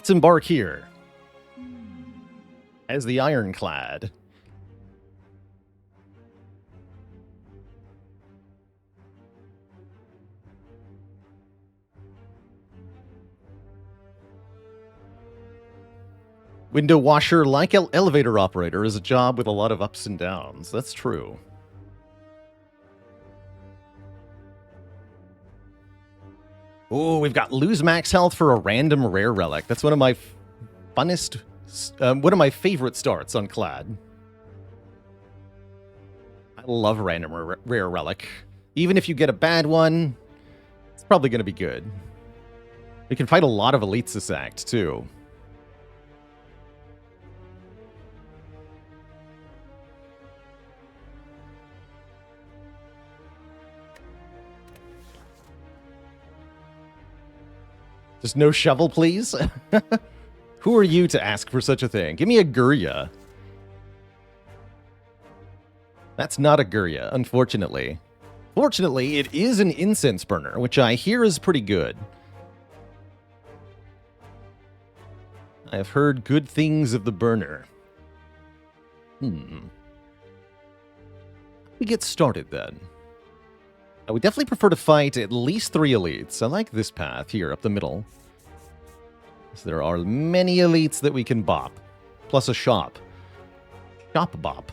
Let's embark here as the Ironclad. Window washer, like elevator operator, is a job with a lot of ups and downs. That's true. Oh, we've got lose max health for a random rare relic. That's one of my funnest, one of my favorite starts on Clad. I love random rare relic. Even if you get a bad one, it's probably going to be good. We can fight a lot of elites this act, too. Just no shovel, please? Who are you to ask for such a thing? Give me a Gurya. That's not a Gurya, unfortunately. Fortunately, it is an incense burner, which I hear is pretty good. I have heard good things of the burner. We get started then. I would definitely prefer to fight at least 3 elites. I like this path here up the middle. So there are many elites that we can bop. Plus a shop. Shop bop.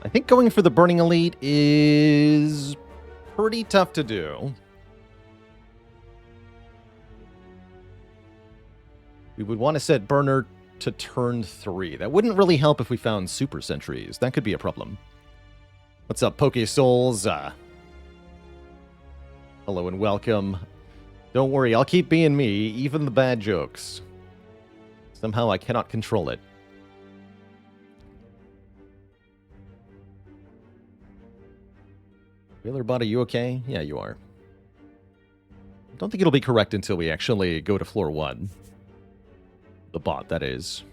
I think going for the burning elite is pretty tough to do. We would want to set burner to turn 3. That wouldn't really help if we found super sentries. That could be a problem. What's up, Poke Souls? Hello and welcome. Don't worry, I'll keep being me, even the bad jokes. Somehow I cannot control it. Wheelerbot, are you okay? Yeah, you are. I don't think it'll be correct until we actually go to floor 1. The bot, that is.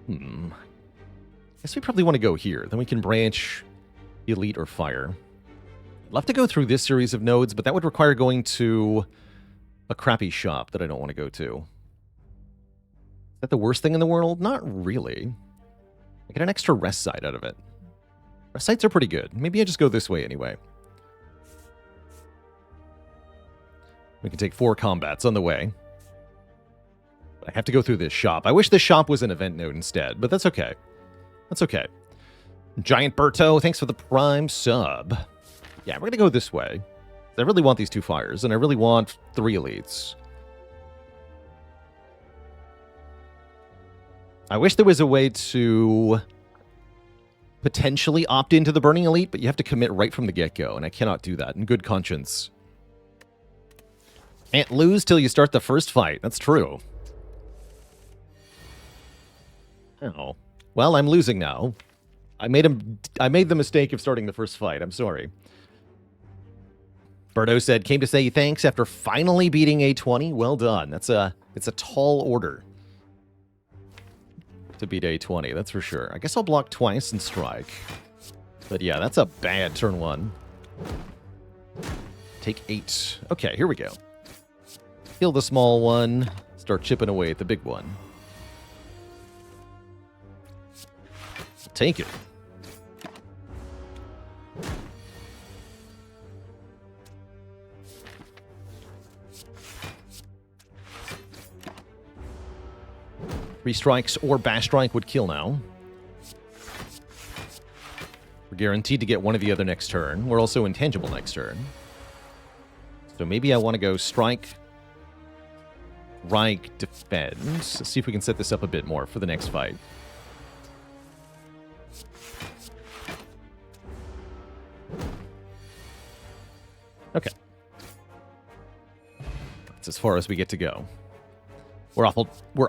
Guess we probably want to go here. Then we can branch elite or fire. I'd love to go through this series of nodes, but that would require going to a crappy shop that I don't want to go to. Is that the worst thing in the world? Not really. I get an extra rest site out of it. Rest sites are pretty good. Maybe I just go this way anyway. We can take 4 combats on the way. I have to go through this shop. I wish this shop was an event node instead, but that's okay. That's okay. Giant Berto, thanks for the prime sub. Yeah, we're going to go this way. I really want these 2 fires, and I really want 3 elites. I wish there was a way to potentially opt into the Burning Elite, but you have to commit right from the get-go, and I cannot do that in good conscience. Can't lose till you start the first fight. That's true. Oh. Well, I'm losing now. I made the mistake of starting the first fight. I'm sorry. Berto said, came to say thanks after finally beating A20. Well done. It's a tall order to beat A20, that's for sure. I guess I'll block twice and strike. But yeah, that's a bad turn 1. Take 8. Okay, here we go. Kill the small one. Start chipping away at the big one. Take it. Three strikes or bash strike would kill now. We're guaranteed to get one or the other next turn. We're also intangible next turn. So maybe I want to go strike, defend. Let's see if we can set this up a bit more for the next fight. Okay. That's as far as we get to go. We're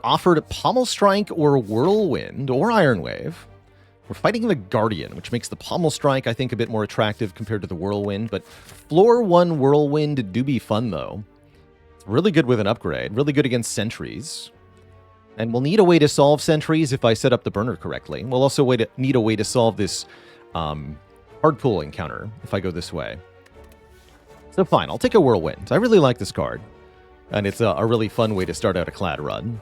offered Pommel Strike or Whirlwind or Iron Wave. We're fighting the Guardian, which makes the Pommel Strike, I think, a bit more attractive compared to the Whirlwind. But Floor 1 Whirlwind do be fun, though. It's really good with an upgrade. Really good against sentries. And we'll need a way to solve sentries if I set up the burner correctly. We'll also need a way to solve this hard pull encounter if I go this way. So fine, I'll take a Whirlwind. I really like this card. And it's a really fun way to start out a clad run.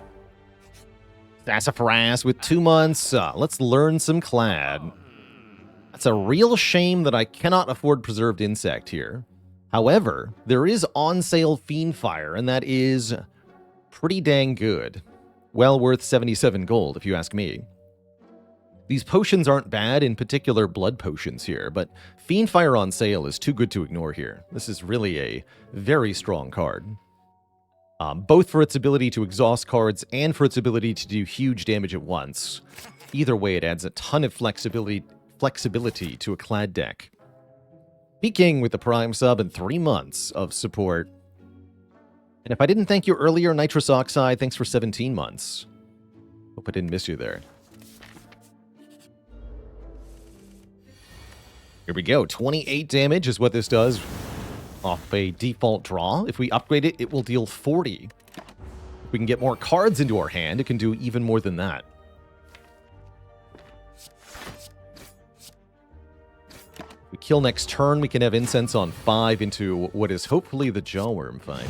Sassafras with 2 months. Let's learn some clad. That's a real shame that I cannot afford preserved insect here. However, there is on sale Fiendfire, and that is pretty dang good. Well worth 77 gold, if you ask me. These potions aren't bad, in particular blood potions here, but Fiendfire on sale is too good to ignore here. This is really a very strong card. Both for its ability to exhaust cards and for its ability to do huge damage at once. Either way, it adds a ton of flexibility to a clad deck. Peaking with the Prime sub and 3 months of support. And if I didn't thank you earlier, Nitrous Oxide, thanks for 17 months. Hope I didn't miss you there. Here we go. 28 damage is what this does off a default draw. If we upgrade it, it will deal 40. If we can get more cards into our hand, it can do even more than that. If we kill next turn, we can have Incense on 5 into what is hopefully the Jawworm fight.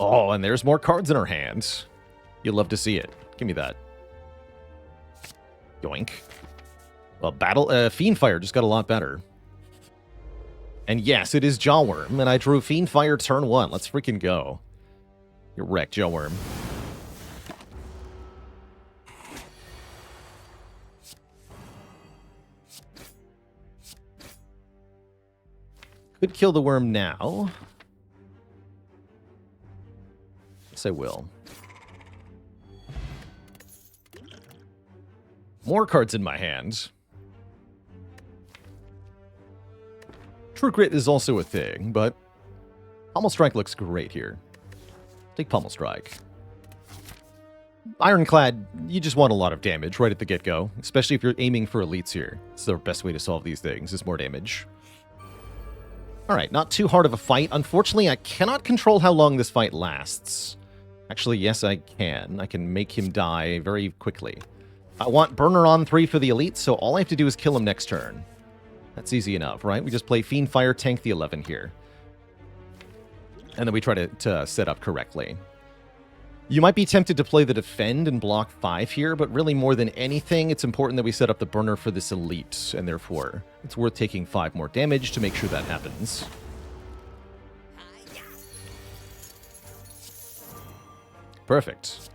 Oh, and there's more cards in our hands. You'll love to see it. Give me that. Yoink. Well, Fiendfire just got a lot better. And yes, it is Jawworm, and I drew Fiendfire turn 1. Let's freaking go. You're wrecked, Jawworm. Could kill the worm now. Yes, I will. More cards in my hand. True Grit is also a thing, but Pommel Strike looks great here. Take Pommel Strike. Ironclad, you just want a lot of damage right at the get-go, especially if you're aiming for elites here. It's the best way to solve these things, is more damage. Alright, not too hard of a fight. Unfortunately, I cannot control how long this fight lasts. Actually, yes, I can. I can make him die very quickly. I want Burner on 3 for the elites, so all I have to do is kill him next turn. That's easy enough, right? We just play Fiendfire, tank the 11 here. And then we try to set up correctly. You might be tempted to play the defend and block 5 here, but really more than anything, it's important that we set up the burner for this elite, and therefore, it's worth taking 5 more damage to make sure that happens. Perfect.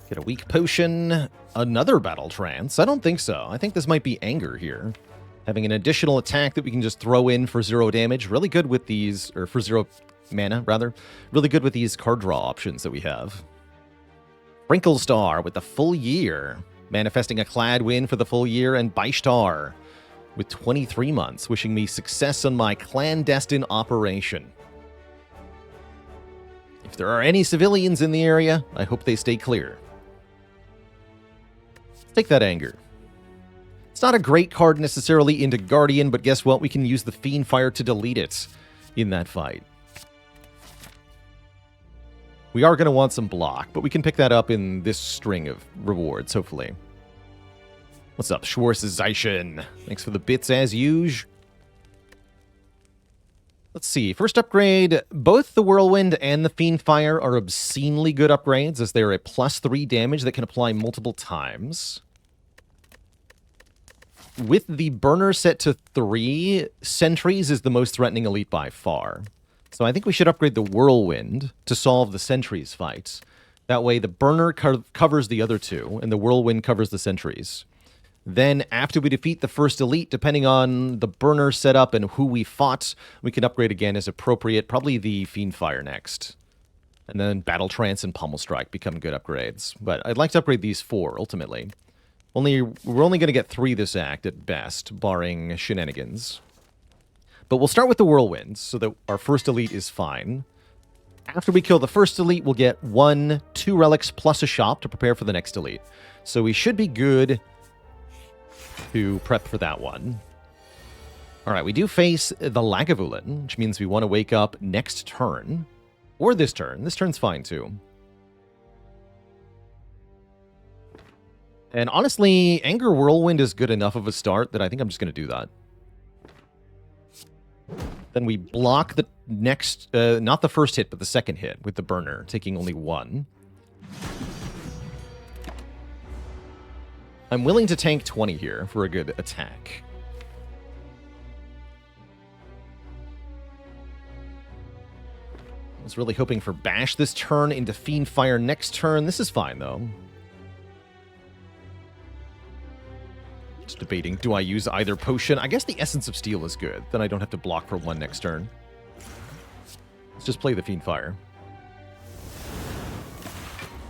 Get a weak potion. Another battle trance? I don't think so. I think this might be anger here. Having an additional attack that we can just throw in for 0 damage. Really good with these, or for 0 mana, rather. Really good with these card draw options that we have. Sprinkle Star with the full year. Manifesting a clad win for the full year. And Baishtar with 23 months. Wishing me success on my clandestine operation. If there are any civilians in the area, I hope they stay clear. Take that anger. It's not a great card necessarily into Guardian, but guess what? We can use the Fiendfire to delete it in that fight. We are going to want some block, but we can pick that up in this string of rewards, hopefully. What's up, Schwarzeichen? Thanks for the bits as usual. Let's see. First upgrade, both the Whirlwind and the Fiendfire are obscenely good upgrades, as they're a +3 damage that can apply multiple times. With the burner set to 3, Sentries is the most threatening elite by far. So I think we should upgrade the Whirlwind to solve the Sentries fight. That way the burner covers the other 2, and the Whirlwind covers the Sentries. Then, after we defeat the first elite, depending on the burner setup and who we fought, we can upgrade again as appropriate. Probably the Fiendfire next. And then Battle Trance and Pommel Strike become good upgrades. But I'd like to upgrade these 4, ultimately. We're only going to get 3 this act at best, barring shenanigans. But we'll start with the Whirlwinds, so that our first elite is fine. After we kill the first elite, we'll get 1, 2 relics plus a shop to prepare for the next elite. So we should be good to prep for that one. Alright, we do face the Lagavulin, which means we want to wake up next turn. Or this turn. This turn's fine, too. And honestly, Anger Whirlwind is good enough of a start that I think I'm just going to do that. Then we block the next, not the first hit, but the second hit with the burner, taking only 1. I'm willing to tank 20 here for a good attack. I was really hoping for Bash this turn into Fiend Fire next turn. This is fine, though. Just debating, do I use either potion? I guess the Essence of Steel is good. Then I don't have to block for 1 next turn. Let's just play the Fiend Fire.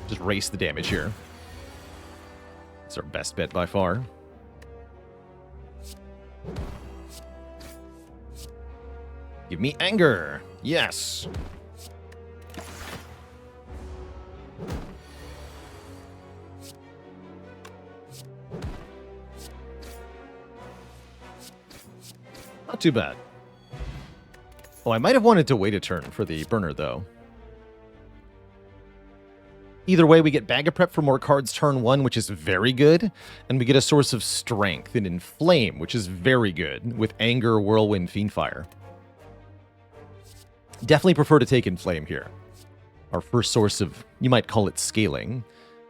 Just race the damage here. It's our best bet by far. Give me anger. Yes. Not too bad. Oh, I might have wanted to wait a turn for the burner, though. Either way, we get Bag of Prep for more cards turn 1, which is very good, and we get a source of strength in Inflame, which is very good, with Anger, Whirlwind, Fiendfire. Definitely prefer to take Inflame here. Our first source of, you might call it scaling.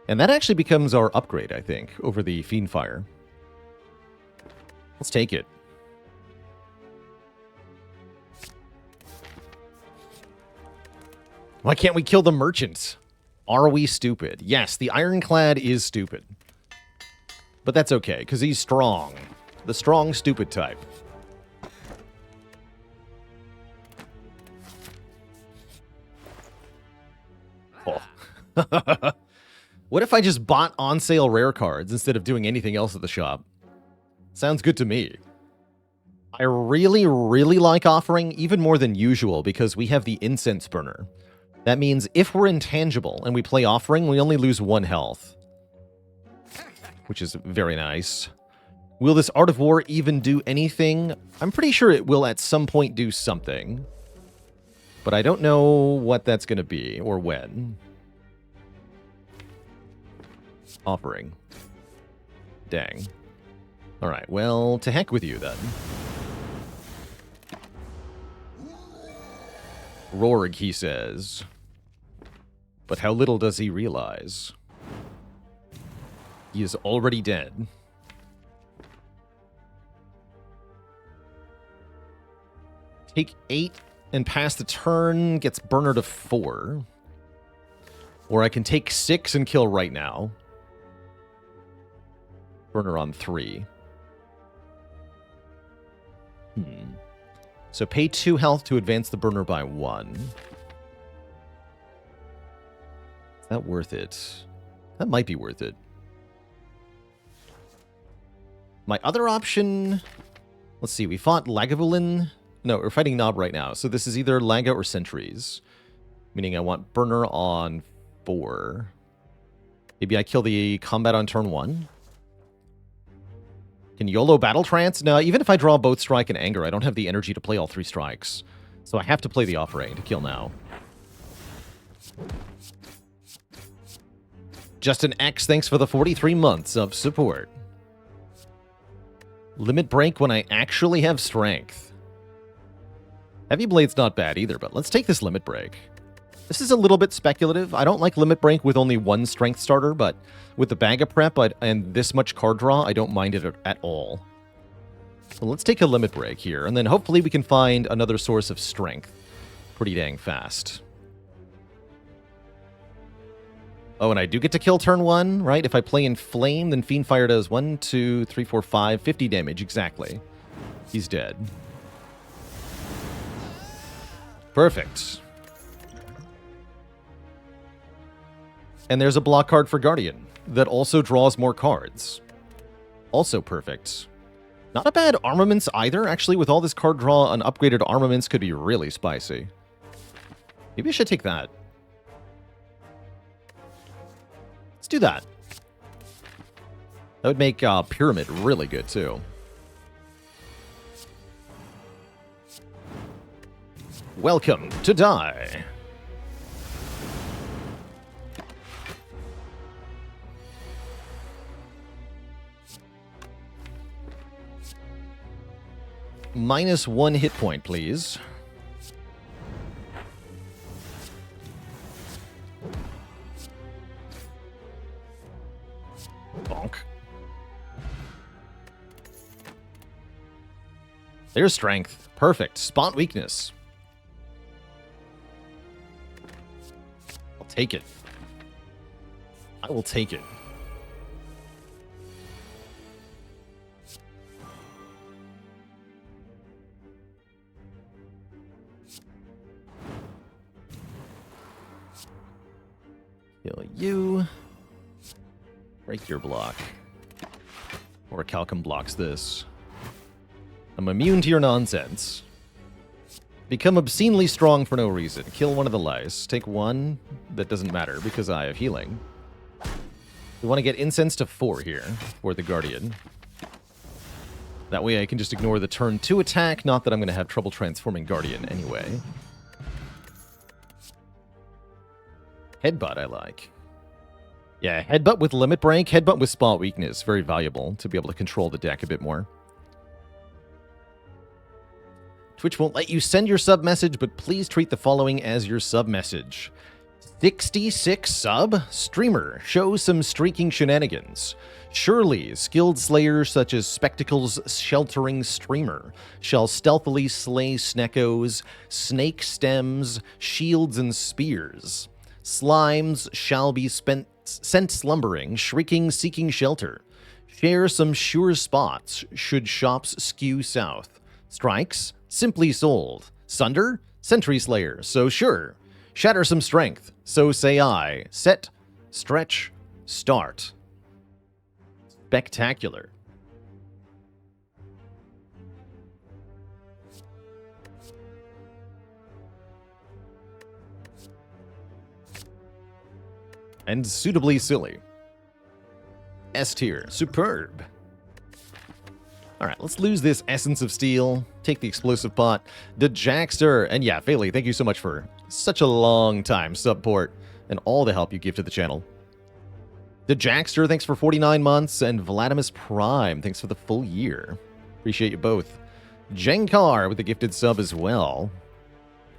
And that actually becomes our upgrade, I think, over the Fiendfire. Let's take it. Why can't we kill the merchant? Are we stupid? Yes, the Ironclad is stupid. But that's okay, because he's strong. The strong, stupid type. Oh. What if I just bought on sale rare cards instead of doing anything else at the shop? Sounds good to me. I really, really like offering, even more than usual, because we have the incense burner. That means if we're intangible and we play offering, we only lose 1 health. Which is very nice. Will this Art of War even do anything? I'm pretty sure it will at some point do something. But I don't know what that's going to be or when. Offering. Dang. Alright, well, to heck with you then. Rorg, he says. But how little does he realize? He is already dead. Take 8 and pass the turn, gets burner to 4. Or I can take 6 and kill right now. Burner on 3. So pay 2 health to advance the burner by 1. Is that worth it? That might be worth it. My other option... Let's see, we fought Lagavulin. No, we're fighting Nob right now. So this is either Laga or Sentries. Meaning I want burner on 4. Maybe I kill the combat on turn 1. Can YOLO Battle Trance? No, even if I draw both Strike and Anger, I don't have the energy to play all 3 strikes. So I have to play the Offering to kill now. Justin X, thanks for the 43 months of support. Limit Break when I actually have Strength. Heavy Blade's not bad either, but let's take this Limit Break. This is a little bit speculative. I don't like Limit Break with only 1 Strength starter, but with the Bag of Prep and this much card draw, I don't mind it at all. So let's take a Limit Break here, and then hopefully we can find another source of Strength pretty dang fast. Oh, and I do get to kill turn 1, right? If I play Inflame, then Fiendfire does 1, 2, 3, 4, 5, 50 damage, exactly. He's dead. Perfect. And there's a block card for Guardian that also draws more cards. Also perfect. Not a bad armaments either. Actually, with all this card draw, an upgraded armaments could be really spicy. Maybe I should take that. Let's do that. That would make Pyramid really good, too. Welcome to Die. -1 hit point, please. Bonk. There's strength. Perfect. Spot weakness. I'll take it. I will take it. Kill you. Break your block. Or Calcum blocks this. I'm immune to your nonsense. Become obscenely strong for no reason. Kill one of the lice. Take one. That doesn't matter because I have healing. We want to get incense to 4 here for the Guardian. That way I can just ignore the turn 2 attack. Not that I'm going to have trouble transforming Guardian anyway. Headbutt I like. Yeah, Headbutt with Limit Break, Headbutt with Spot Weakness. Very valuable to be able to control the deck a bit more. Twitch won't let you send your sub message, but please treat the following as your sub message. 66 sub? Streamer, show some streaking shenanigans. Surely, skilled slayers such as Spectacles Sheltering Streamer shall stealthily slay Sneckos, Snake Stems, Shields, and Spears. Slimes shall be sent slumbering, shrieking, seeking shelter. Share some sure spots should shops skew south. Strikes, simply sold. Sunder, Sentry Slayer, so sure. Shatter some strength, so say I. Set, stretch, start. Spectacular. And suitably silly. S tier, superb. Alright, let's lose this Essence of Steel, take the Explosive Pot, the Jackster, and yeah, Fayley, thank you so much for such a long time support and all the help you give to the channel. The Jackster, thanks for 49 months, and Vladimus Prime, thanks for the full year. Appreciate you both. Jenkar with the gifted sub as well.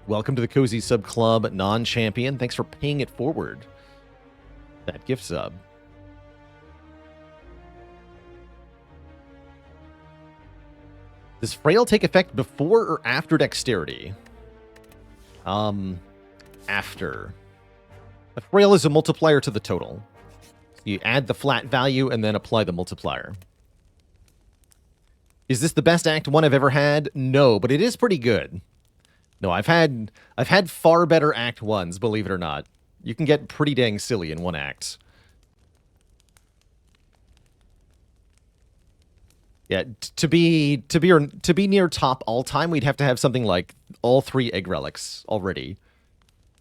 Welcome to the Cozy Sub Club, non-champion, thanks for paying it forward. That gift sub. Does Frail take effect before or after Dexterity? After. A Frail is a multiplier to the total. So you add the flat value and then apply the multiplier. Is this the best Act 1 I've ever had? No, but it is pretty good. No, I've had far better Act 1s, believe it or not. You can get pretty dang silly in one act. Yeah, to be near top all time, we'd have to have something like all 3 egg relics already,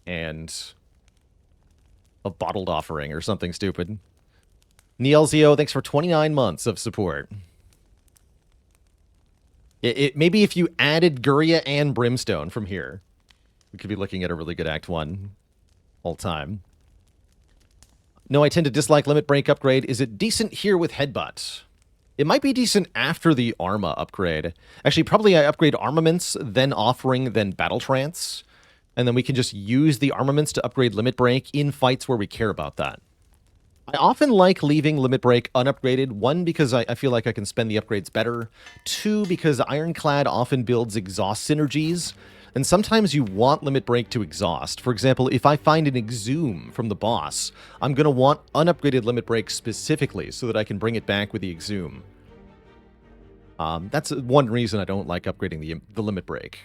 and a bottled offering or something stupid. Nielzio, thanks for 29 months of support. Maybe if you added Guria and Brimstone from here, we could be looking at a really good Act 1 all time. No, I tend to dislike Limit Break upgrade. Is it decent here with Headbutt? It might be decent after the Arma upgrade. Actually, probably I upgrade Armaments, then Offering, then Battle Trance. And then we can just use the Armaments to upgrade Limit Break in fights where we care about that. I often like leaving Limit Break unupgraded. 1, because I feel like I can spend the upgrades better. 2, because Ironclad often builds exhaust synergies. And sometimes you want Limit Break to exhaust. For example, if I find an Exhume from the boss, I'm going to want unupgraded Limit Break specifically so that I can bring it back with the Exhume. That's one reason I don't like upgrading the Limit Break.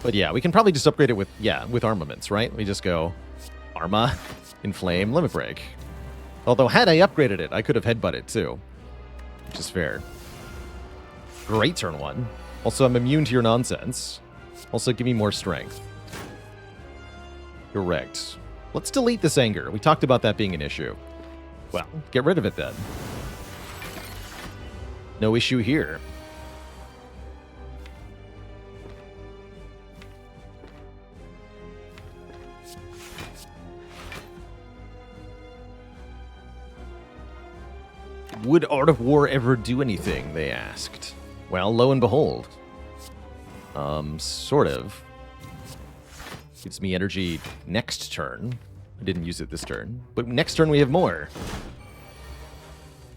But yeah, we can probably just upgrade it with Armaments, right? We just go Arma, Inflame, Limit Break. Although had I upgraded it, I could have Headbutted too, which is fair. Great turn 1. Also, I'm immune to your nonsense. Also, give me more strength. Correct. Let's delete this anger. We talked about that being an issue. Well, get rid of it then. No issue here. Would Art of War ever do anything, they asked. Well, lo and behold. Sort of. Gives me energy next turn. I didn't use it this turn. But next turn we have more.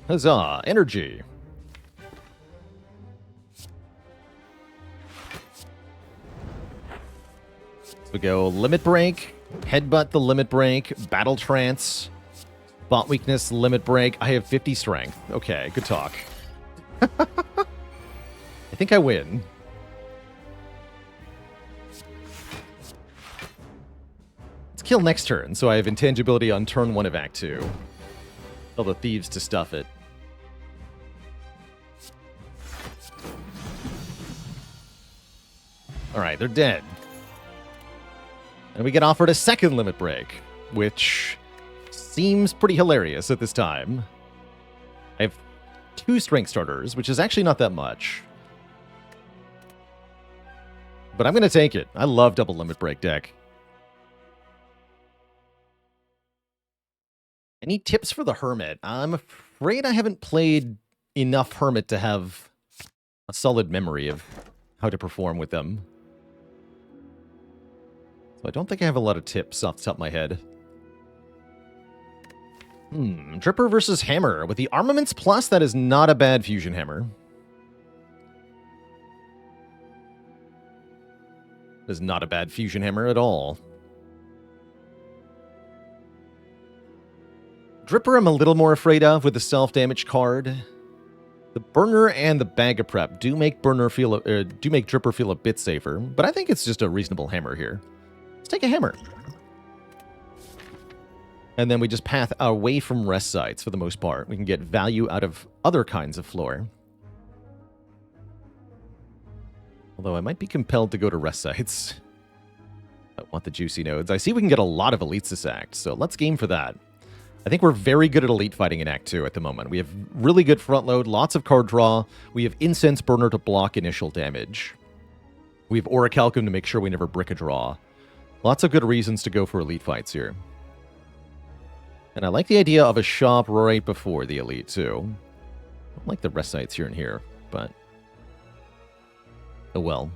Huzzah! Energy! So we go Limit Break, Headbutt the Limit Break, Battle Trance, Spot Weakness, Limit Break. I have 50 Strength. Okay, good talk. I think I win. Let's kill next turn, so I have Intangibility on turn 1 of Act 2. Tell the thieves to stuff it. Alright, they're dead. And we get offered a second Limit Break, which seems pretty hilarious at this time. I have 2 Strength Starters, which is actually not that much. But I'm going to take it. I love double Limit Break deck. Any tips for the Hermit? I'm afraid I haven't played enough Hermit to have a solid memory of how to perform with them. So I don't think I have a lot of tips off the top of my head. Dripper versus Hammer. With the Armaments Plus, that is not a bad Fusion Hammer. That is not a bad Fusion Hammer at all. Dripper I'm a little more afraid of with the self-damage card. The Burner and the Bag of Prep do make Dripper feel a bit safer, but I think it's just a reasonable hammer here. Let's take a hammer. And then we just path away from rest sites for the most part. We can get value out of other kinds of floor. Although I might be compelled to go to rest sites. I want the juicy nodes. I see we can get a lot of elites this act, so let's game for that. I think we're very good at elite fighting in Act 2 at the moment. We have really good front load, lots of card draw. We have Incense Burner to block initial damage. We have Orichalcum to make sure we never brick a draw. Lots of good reasons to go for elite fights here. And I like the idea of a shop right before the elite, too. I don't like the rest sites here and here, but... oh well.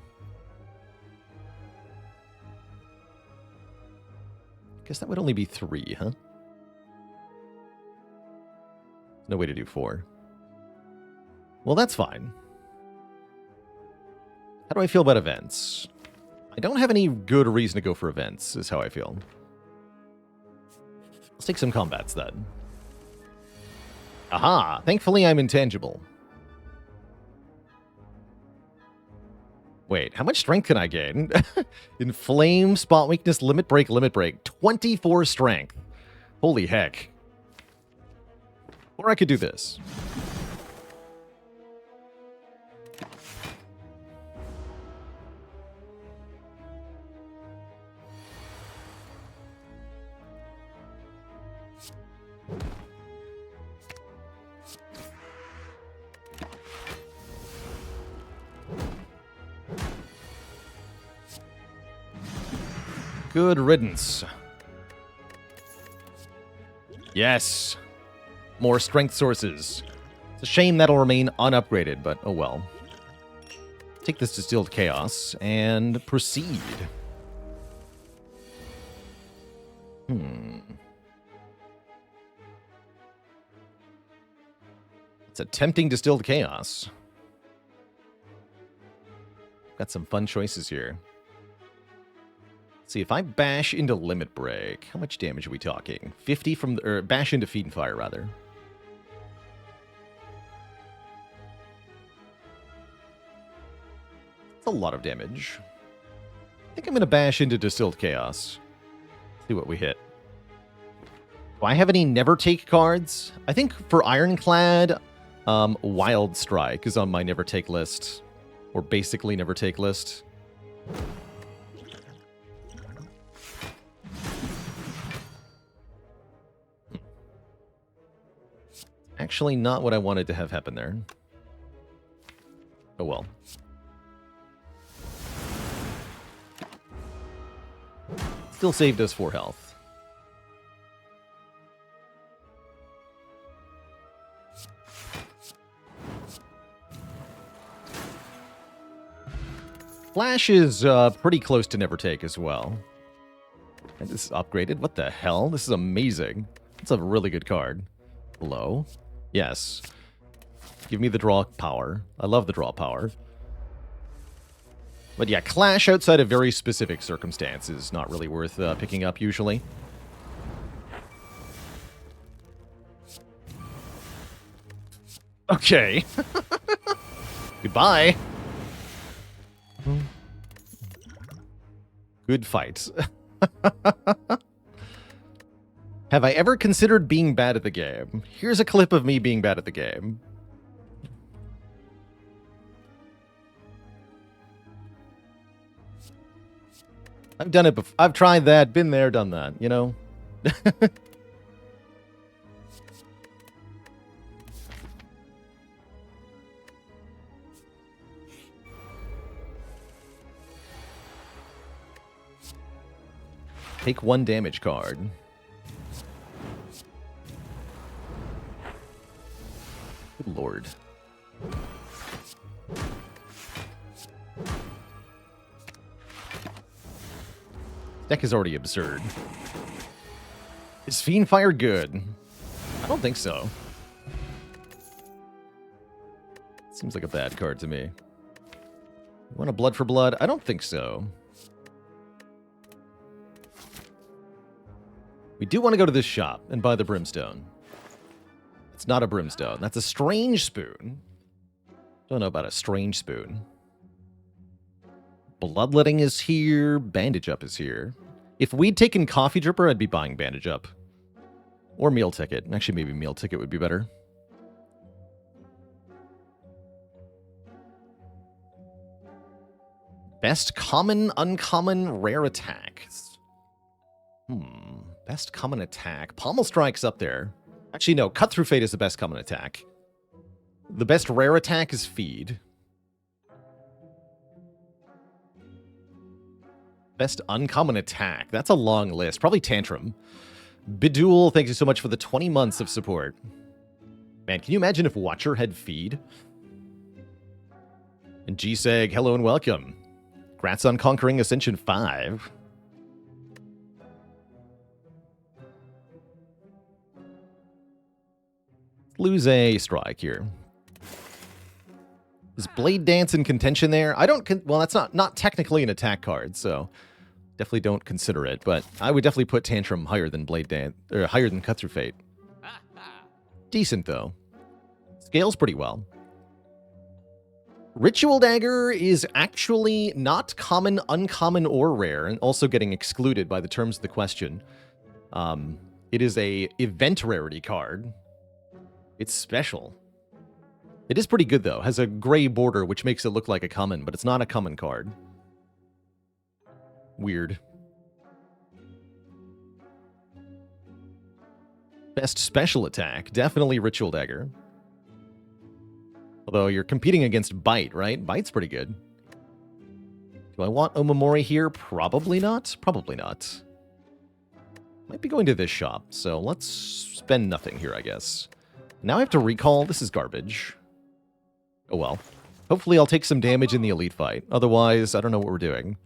Guess that would only be 3, huh? No way to do 4. Well, that's fine. How do I feel about events? I don't have any good reason to go for events, is how I feel. Let's take some combats, then. Aha! Thankfully, I'm intangible. Wait, how much strength can I gain? Inflame, Spot Weakness, Limit Break, Limit Break. 24 strength. Holy heck. Or I could do this. Good riddance. Yes. More strength sources. It's a shame that'll remain unupgraded, but oh well. Take this Distilled Chaos and proceed. It's a tempting Distilled Chaos. Got some fun choices here. Let's see, if I bash into Limit Break, how much damage are we talking? 50 from the, or bash into Feed and Fire, rather. That's a lot of damage. I think I'm going to bash into Distilled Chaos. See what we hit. Do I have any Never Take cards? I think for Ironclad, Wild Strike is on my Never Take list. Or basically Never Take list. Actually not what I wanted to have happen there. Oh well. Still saved us 4 health. Flash is pretty close to never take as well. And this is upgraded. What the hell? This is amazing. It's a really good card. Hello? Yes. Give me the draw power. I love the draw power. But yeah, Clash outside of very specific circumstances not really worth picking up usually. Okay. Goodbye. Good fight. Have I ever considered being bad at the game? Here's a clip of me being bad at the game. I've done it before. I've tried that, been there, done that, you know? Take 1 damage card. Good lord. Deck is already absurd. Is Fiendfire good? I don't think so. Seems like a bad card to me. You want a blood for blood? I don't think so. We do want to go to this shop and buy the brimstone. It's not a brimstone. That's a strange spoon. Don't know about a strange spoon. Bloodletting is here. Bandage Up is here. If we'd taken Coffee Dripper, I'd be buying Bandage Up. Or Meal Ticket. Actually, maybe Meal Ticket would be better. Best common, uncommon, rare attacks. Best common attack. Pommel Strike's up there. Actually, no. Cut Through Fate is the best common attack. The best rare attack is Feed. Best uncommon attack. That's a long list. Probably Tantrum. Bidul, thank you so much for the 20 months of support. Man, can you imagine if Watcher had Feed? And G-Seg, hello and welcome. Congrats on conquering Ascension 5. Lose a strike here. Is Blade Dance in contention there? I don't... well, that's not technically an attack card, so definitely don't consider it. But I would definitely put Tantrum higher than Blade Dance, or higher than Cut Through Fate. Decent though. Scales pretty well. Ritual Dagger is actually not common, uncommon, or rare, and also getting excluded by the terms of the question. It is a event rarity card. It's special. It is pretty good, though. Has a gray border, which makes it look like a common, but it's not a common card. Weird. Best special attack. Definitely Ritual Dagger. Although you're competing against Bite, right? Bite's pretty good. Do I want Omamori here? Probably not. Probably not. Might be going to this shop, so let's spend nothing here, I guess. Now I have to recall. This is garbage. Oh well. Hopefully I'll take some damage in the elite fight. Otherwise, I don't know what we're doing.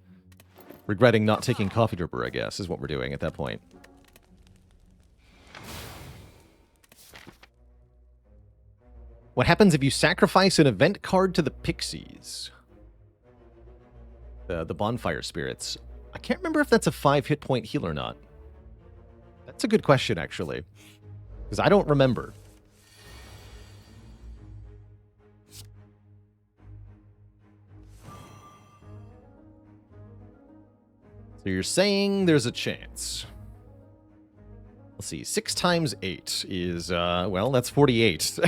Regretting not taking Coffee Dripper, I guess, is what we're doing at that point. What happens if you sacrifice an event card to the Pixies? The Bonfire Spirits. I can't remember if that's a 5 hit point heal or not. That's a good question, actually. Because I don't remember. So you're saying there's a chance. Let's see. 6 times 8 is, well, that's 48.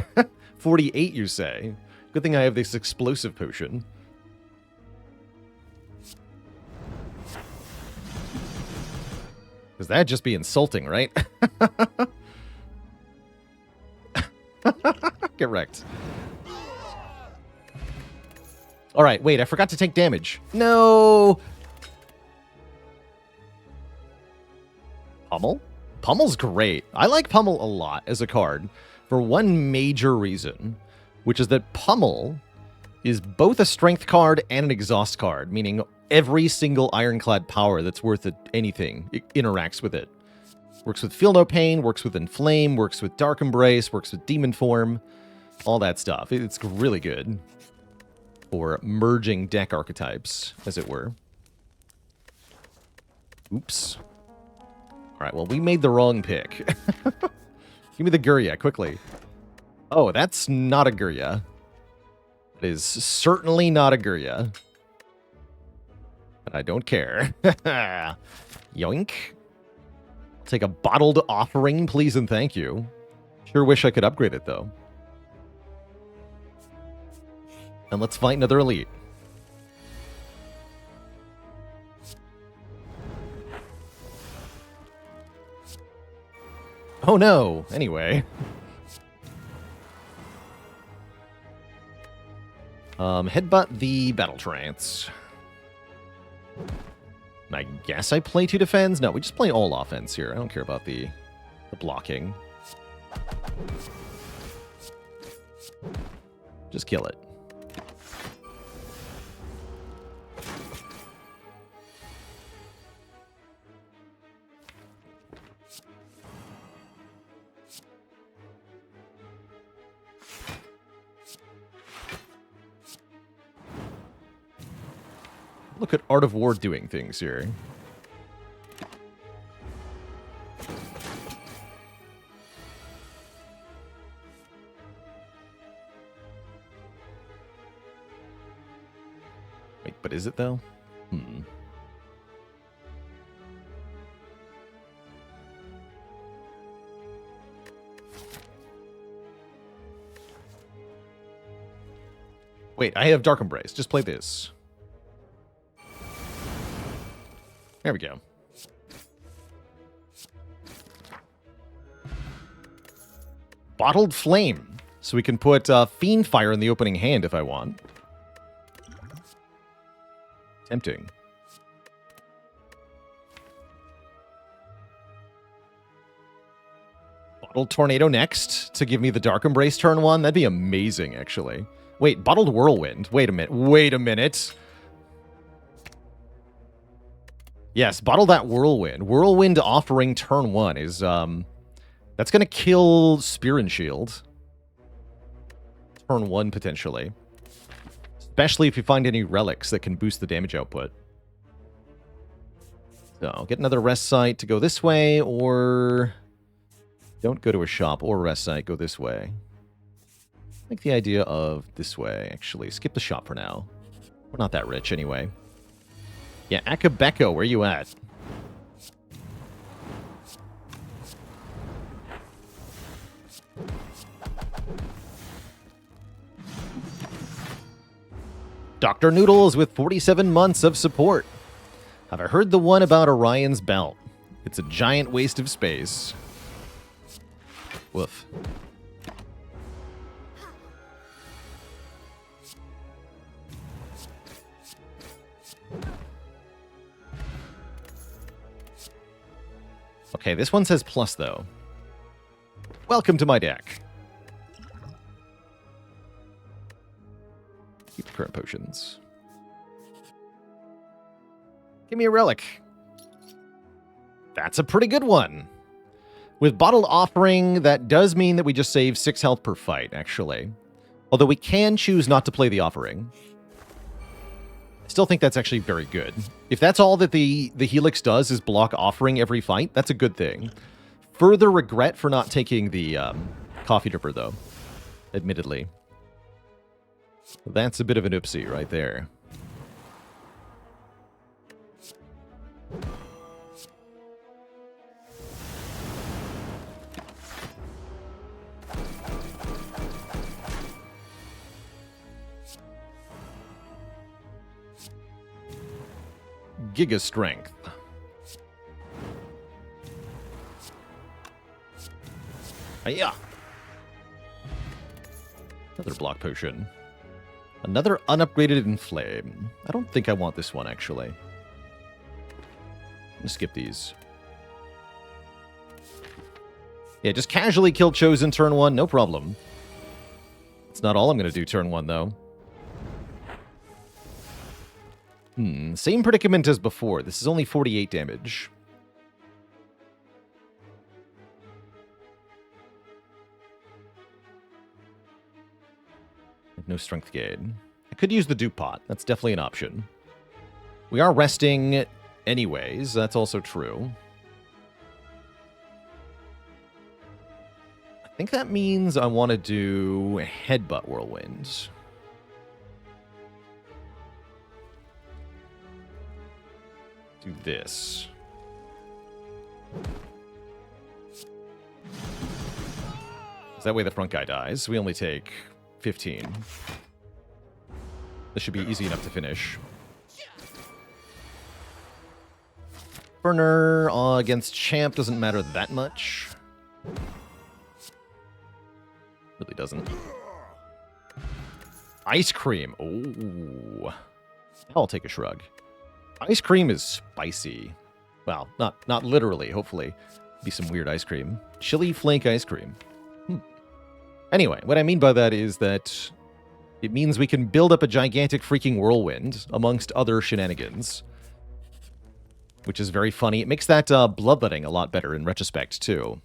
48, you say. Good thing I have this explosive potion. Because that'd just be insulting, right? Get wrecked. All right, wait, I forgot to take damage. No! Pummel? Pummel's great. I like Pummel a lot as a card for one major reason, which is that Pummel is both a strength card and an exhaust card, meaning every single Ironclad power that's worth anything interacts with it. Works with Feel No Pain, works with Inflame, works with Dark Embrace, works with Demon Form, all that stuff. It's really good for merging deck archetypes, as it were. Oops. All right, well, we made the wrong pick. Give me the Gurya, quickly. Oh, that's not a Gurya. It is certainly not a Gurya. But I don't care. Yoink. Take a bottled offering, please and thank you. Sure wish I could upgrade it, though. And let's fight another elite. Oh no! Anyway. Headbutt the Battle Trance. I guess I play 2 defense? No, we just play all offense here. I don't care about the blocking. Just kill it. Look at Art of War doing things here. Wait, but is it though? Wait, I have Dark Embrace. Just play this. There we go. Bottled Flame. So we can put Fiend Fire in the opening hand if I want. Tempting. Bottled Tornado next to give me the Dark Embrace turn 1. That'd be amazing, actually. Wait, Bottled Whirlwind. Wait a minute. Wait a minute. Yes, bottle that Whirlwind. Whirlwind offering turn 1 is, that's going to kill Spear and Shield. Turn 1, potentially. Especially if you find any relics that can boost the damage output. So, I'll get another rest site to go this way, or... Don't go to a shop or rest site, go this way. I like the idea of this way, actually. Skip the shop for now. We're not that rich, anyway. Yeah, Akabeko, where you at? Dr. Noodles with 47 months of support. Have I heard the one about Orion's Belt? It's a giant waste of space. Woof. Okay, this one says plus, though. Welcome to my deck. Keep the current potions. Give me a relic. That's a pretty good one. With Bottled Offering, that does mean that we just save 6 health per fight, actually. Although we can choose not to play the Offering. I still think that's actually very good. If that's all that the Helix does is block Offering every fight, that's a good thing. Further regret for not taking the Coffee Dripper, though. Admittedly. That's a bit of an oopsie right there. Giga Strength. Yeah. Another block potion. Another unupgraded Inflame. I don't think I want this one, actually. I'm gonna skip these. Yeah, just casually kill Chosen turn 1, no problem. It's not all I'm gonna do turn 1, though. Same predicament as before. This is only 48 damage. No strength gain. I could use the dupe pot. That's definitely an option. We are resting anyways. That's also true. I think that means I want to do Headbutt Whirlwind. Do this. That way the front guy dies. We only take 15. This should be easy enough to finish. Burner against Champ doesn't matter that much. Really doesn't. Ice cream. Oh. I'll take a shrug. Ice cream is spicy. Well, not literally, hopefully. Be some weird ice cream. Chili flake ice cream. Anyway, what I mean by that is that it means we can build up a gigantic freaking whirlwind amongst other shenanigans. Which is very funny. It makes that bloodletting a lot better in retrospect, too.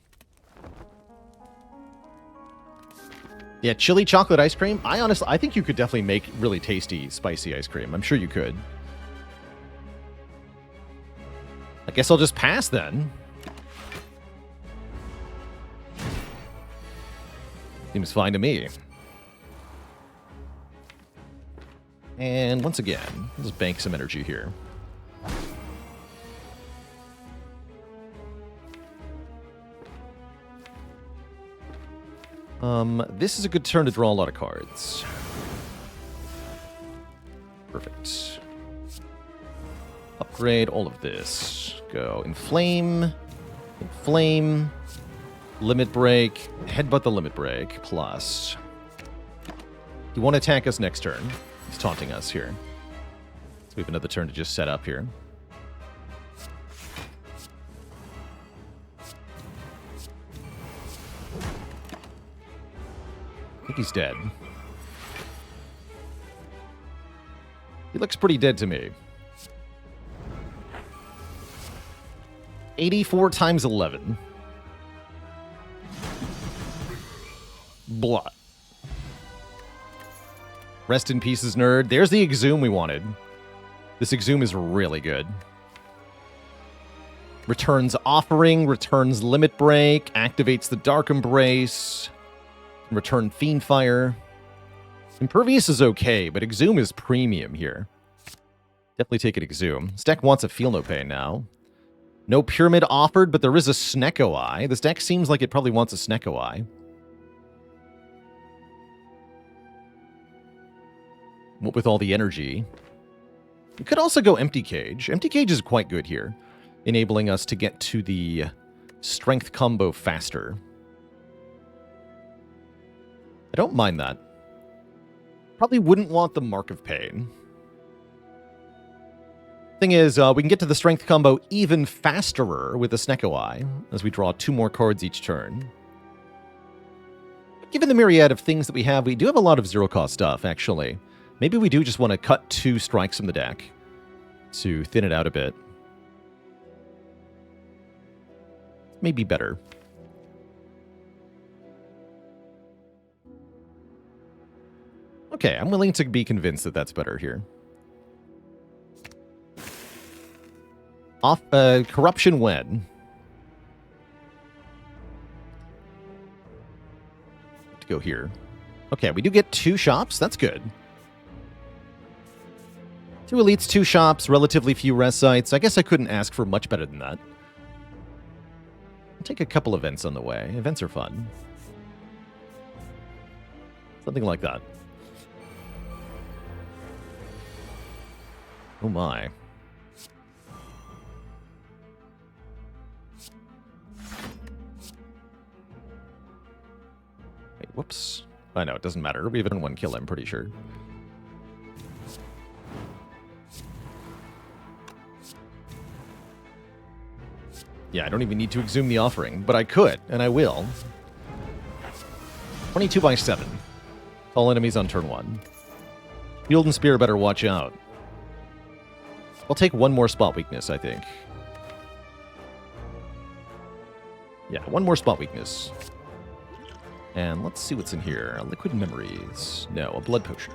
Yeah, chili chocolate ice cream. I think you could definitely make really tasty, spicy ice cream. I'm sure you could. I guess I'll just pass then. Seems fine to me. And once again, let's bank some energy here. This is a good turn to draw a lot of cards. Perfect. Upgrade all of this. Go Inflame, Inflame, Limit Break, Headbutt the Limit Break, plus. He won't attack us next turn. He's taunting us here. So we have another turn to just set up here. I think he's dead. He looks pretty dead to me. 84 times 11. Blah. Rest in pieces, nerd. There's the Exhume we wanted. This Exhume is really good. Returns Offering, returns Limit Break, activates the Dark Embrace, return Fiendfire. Impervious is okay, but Exhume is premium here. Definitely take an Exhume. This deck wants a Feel No Pain now. No Pyramid offered, but there is a Snecko Eye. This deck seems like it probably wants a Snecko Eye. What with all the energy. We could also go Empty Cage. Empty Cage is quite good here, enabling us to get to the strength combo faster. I don't mind that. Probably wouldn't want the Mark of Pain. Thing is, we can get to the strength combo even faster with the Snecko Eye, as we draw 2 more cards each turn. Given the myriad of things that we do have a lot of zero-cost stuff, actually. Maybe we do just want to cut 2 strikes from the deck to thin it out a bit. Maybe better. Okay, I'm willing to be convinced that that's better here. Corruption Wed. To go here. Okay, we do get 2 shops. That's good. 2 elites, 2 shops, relatively few rest sites. I guess I couldn't ask for much better than that. I'll take a couple events on the way. Events are fun. Something like that. Oh my. Wait, whoops. I know, it doesn't matter. We have it in 1 kill, I'm pretty sure. Yeah, I don't even need to exhume the offering, but I could, and I will. 22 by 7. All enemies on turn 1. Shield and Spear better watch out. I'll take one more spot weakness, I think. Yeah, one more spot weakness. And let's see what's in here. Liquid memories. No, a blood potion.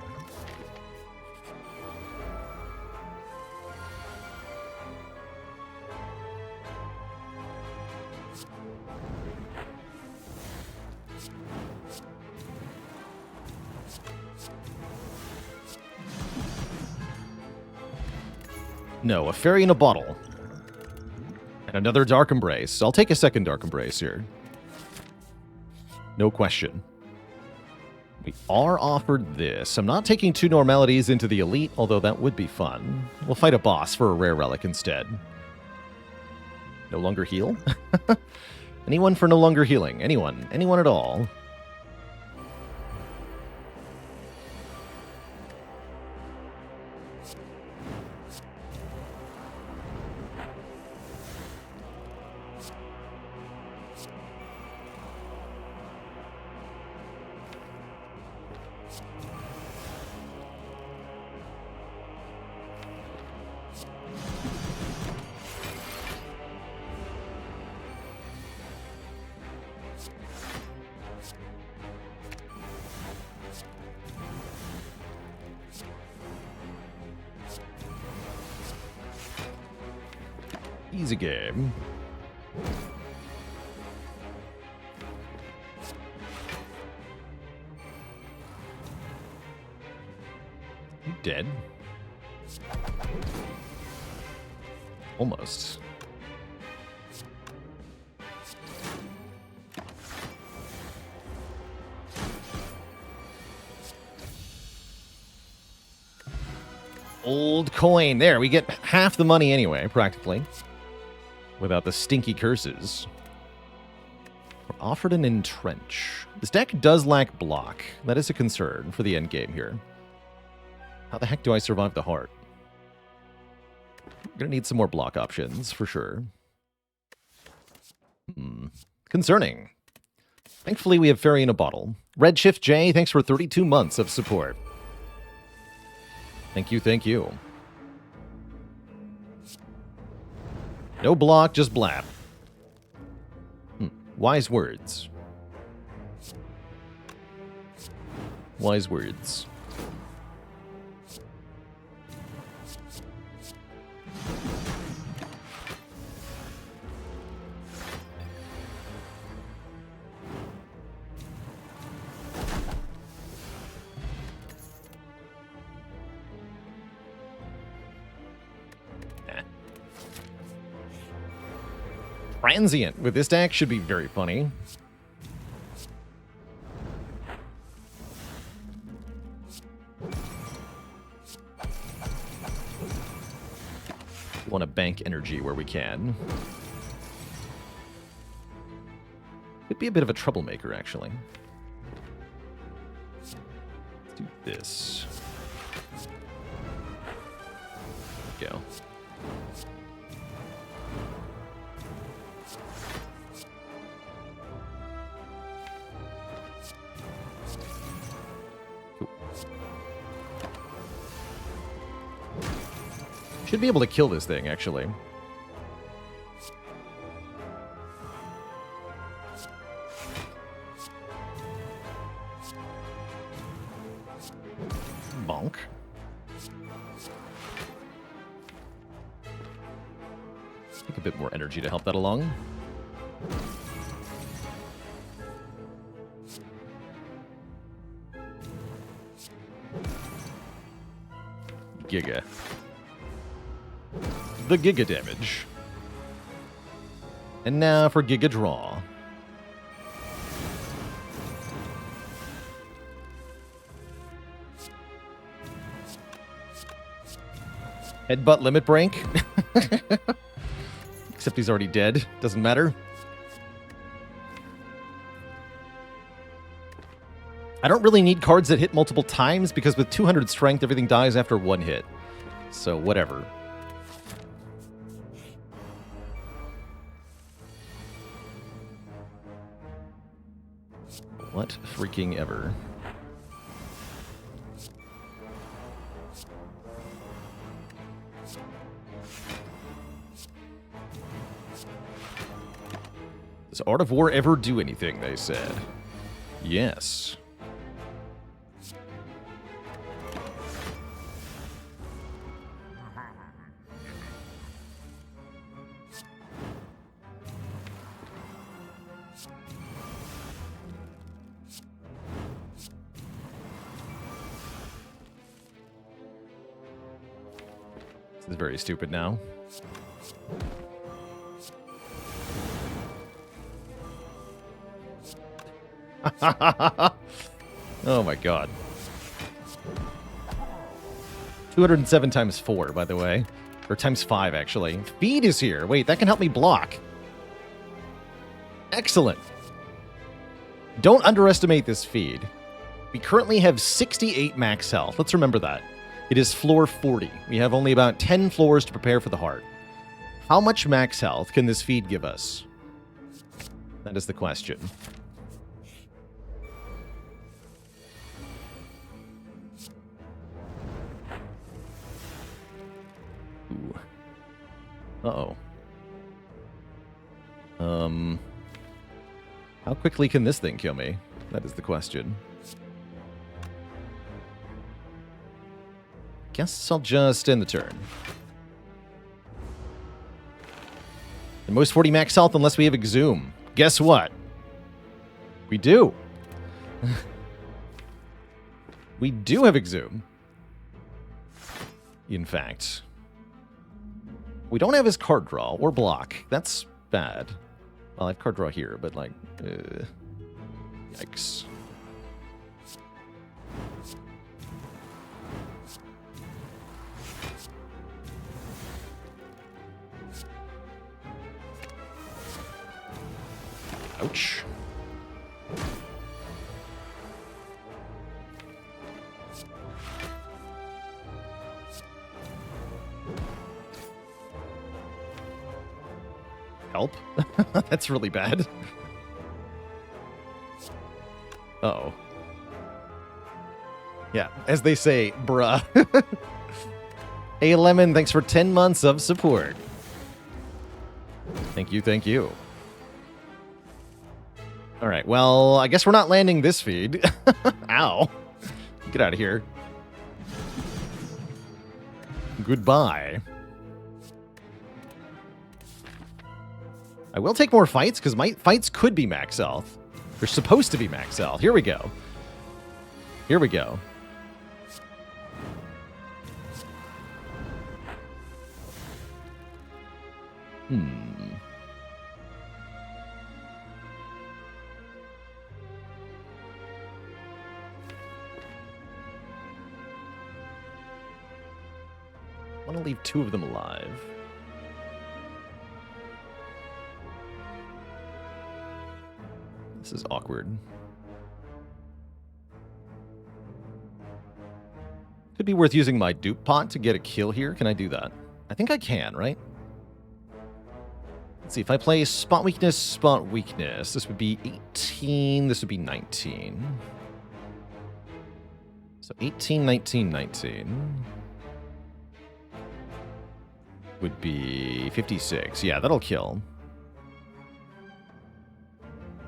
No, a fairy in a bottle. And another Dark Embrace. I'll take a second Dark Embrace here. No question. We are offered this. I'm not taking 2 normalities into the elite, although that would be fun. We'll fight a boss for a rare relic instead. No longer heal? Anyone for no longer healing? Anyone? Anyone at all? Easy game. You dead? Almost. Old coin. There, we get half the money anyway, practically. Without the stinky curses. We're offered an entrench. This deck does lack block. That is a concern for the end game here. How the heck do I survive the heart? I'm gonna need some more block options, for sure. Concerning. Thankfully, we have Fairy in a Bottle. Redshift J, thanks for 32 months of support. Thank you, thank you. No block, just blap. Wise words. Wise words. Transient with this deck should be very funny. We want to bank energy where we can. Could be a bit of a troublemaker, actually. Let's do this. There we go. Should be able to kill this thing, actually. Bonk. Take a bit more energy to help that along. Giga. The Giga damage. And now for Giga Draw. Headbutt Limit Break. Except he's already dead. Doesn't matter. I don't really need cards that hit multiple times because with 200 strength, everything dies after one hit. So whatever. What freaking ever. Does Art of War ever do anything, they said. Yes. This is very stupid now. Oh my god. 207 times 4, by the way. Or times 5, actually. Feed is here. Wait, that can help me block. Excellent. Don't underestimate this feed. We currently have 68 max health. Let's remember that. It is floor 40. We have only about 10 floors to prepare for the heart. How much max health can this feed give us? That is the question. Ooh. Uh-oh. How quickly can this thing kill me? That is the question. Guess I'll just end the turn. The most 40 max health unless we have Exhume. Guess what? We do. We do have Exhume. In fact. We don't have his card draw or block. That's bad. Well, I have card draw here, but like... yikes. Ouch. Help? That's really bad. Uh-oh. Yeah, as they say, bruh. Hey, Lemon, thanks for 10 months of support. Thank you, thank you. All right, well, I guess we're not landing this feed. Ow. Get out of here. Goodbye. I will take more fights, because my fights could be max health. They're supposed to be max health. Here we go. Here we go. I want to leave 2 of them alive. This is awkward. Could be worth using my dupe pot to get a kill here. Can I do that? I think I can, right? Let's see. If I play spot weakness, this would be 18. This would be 19. So 18, 19, 19. Would be 56. Yeah, that'll kill.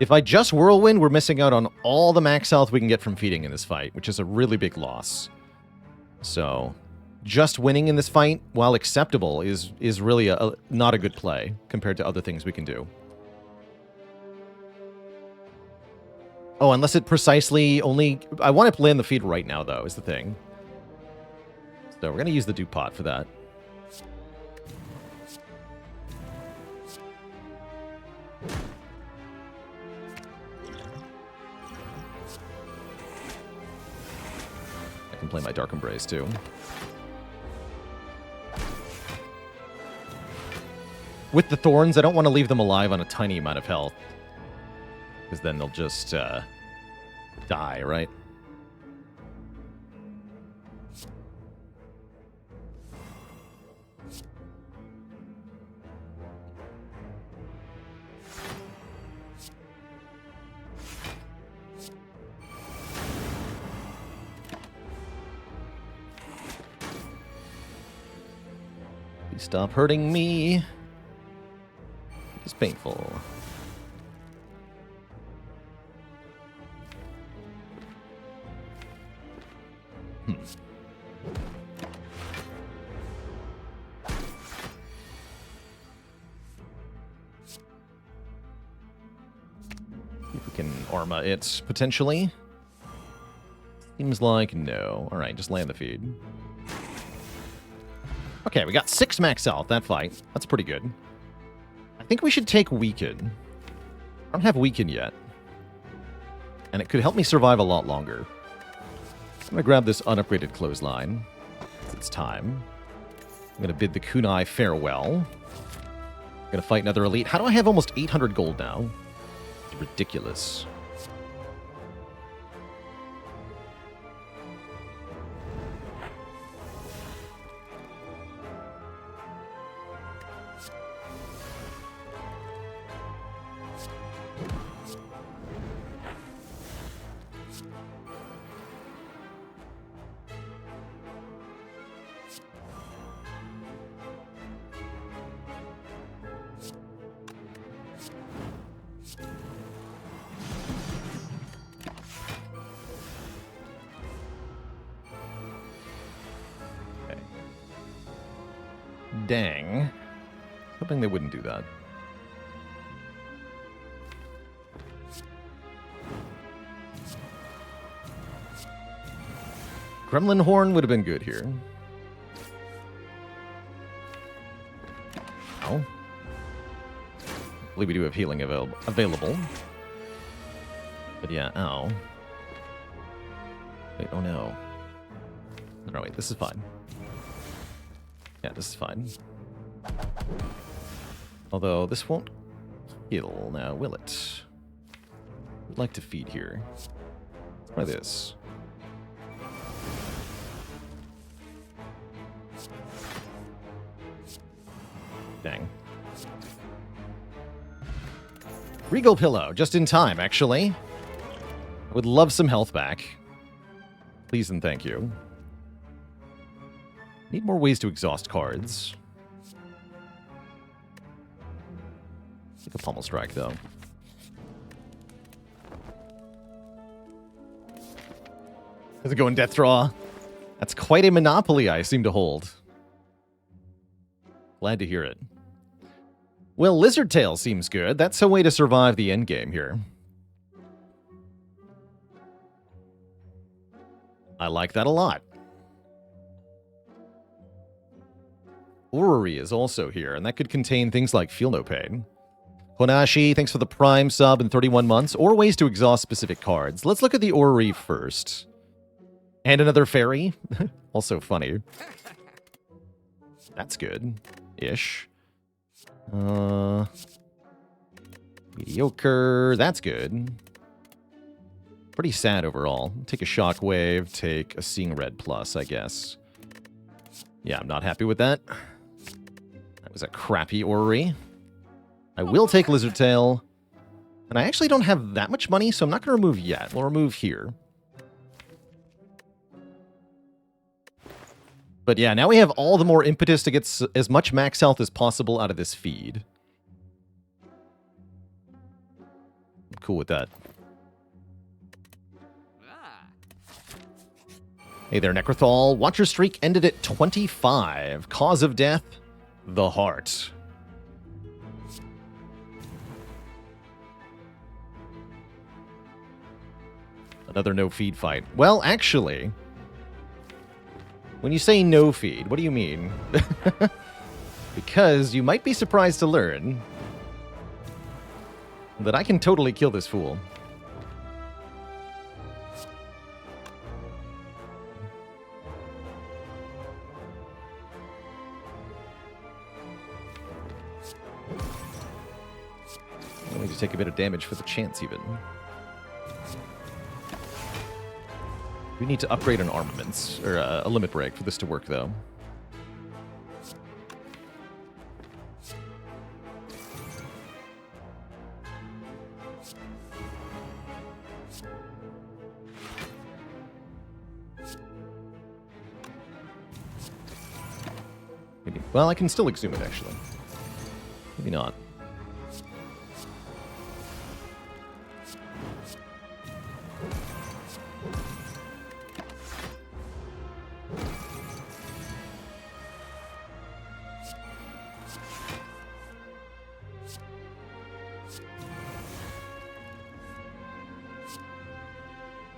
If I just Whirlwind, we're missing out on all the max health we can get from feeding in this fight, which is a really big loss. So, just winning in this fight, while acceptable, is really not a good play compared to other things we can do. Oh, unless it precisely only... I want to land the feed right now, though, is the thing. So we're going to use the dupe pot for that. I can play my Dark Embrace, too. With the Thorns, I don't want to leave them alive on a tiny amount of health. Because then they'll just die, right? Please stop hurting me. It's painful. If we can Arma it, potentially. Seems like no. Alright, just land the feed. Okay, we got 6 max health, that fight. That's pretty good. I think we should take Weaken. I don't have Weaken yet. And it could help me survive a lot longer. I'm going to grab this unupgraded clothesline. It's time. I'm going to bid the kunai farewell. I'm going to fight another elite. How do I have almost 800 gold now? It's ridiculous. Dang. Hoping they wouldn't do that. Gremlin Horn would have been good here. Oh. I believe we do have healing available. But yeah, ow. Wait, oh no. No, wait, this is fine. Yeah, this is fine. Although, this won't heal now, will it? I'd like to feed here. Let's try this. Dang. Regal Pillow, just in time, actually. I would love some health back. Please and thank you. Need more ways to exhaust cards. Like a Pommel Strike, though. How's it going, Death Draw? That's quite a monopoly I seem to hold. Glad to hear it. Well, Lizard Tail seems good. That's a way to survive the endgame here. I like that a lot. Orrery is also here, and that could contain things like Feel No Pain. Honashi, thanks for the Prime sub in 31 months, or ways to exhaust specific cards. Let's look at the Orrery first. And another fairy. Also funny. That's good-ish. Mediocre. That's good. Pretty sad overall. Take a Shockwave, take a Seeing Red Plus, I guess. Yeah, I'm not happy with that. That was a crappy Orrery. I will take Lizard Tail. And I actually don't have that much money, so I'm not going to remove yet. We'll remove here. But yeah, now we have all the more impetus to get as much max health as possible out of this feed. I'm cool with that. Hey there, Necrothal. Watcher streak ended at 25. Cause of death, the heart. Another no feed fight. Well, actually, when you say no feed, what do you mean? Because you might be surprised to learn that I can totally kill this fool. I need to take a bit of damage for the chance, even. We need to upgrade an armaments, or a limit break for this to work, though. Maybe. Well, I can still exhume it, actually. Maybe not.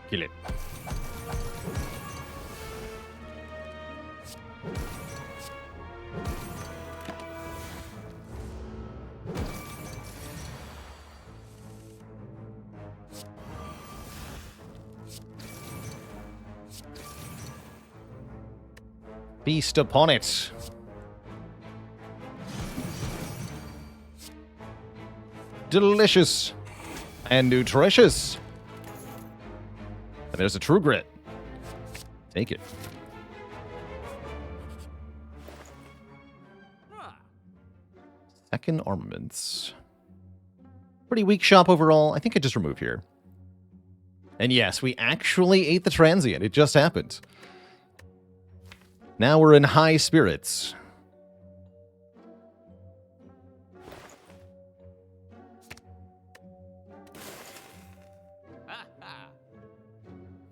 Kill it. Feast upon it. Delicious and nutritious. And there's a true grit. Take it. Second armaments. Pretty weak shop overall. I think I just remove here. And yes, we actually ate the transient. It just happened. Now we're in high spirits.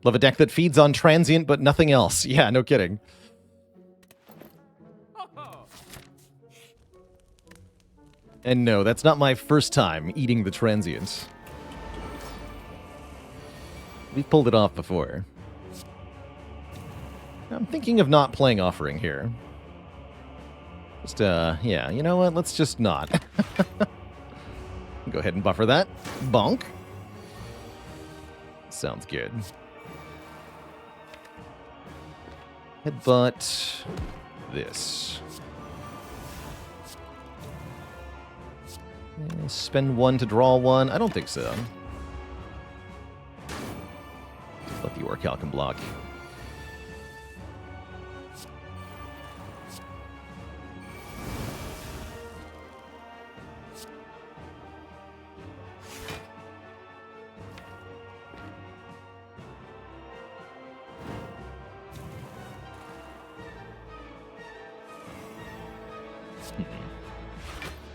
Love a deck that feeds on transient but nothing else. Yeah, no kidding. And no, that's not my first time eating the transient. We've pulled it off before. I'm thinking of not playing Offering here. Just, yeah, you know what? Let's just not. Go ahead and buffer that. Bonk. Sounds good. Headbutt this. Spend one to draw one. I don't think so. Let the Orichalcum block.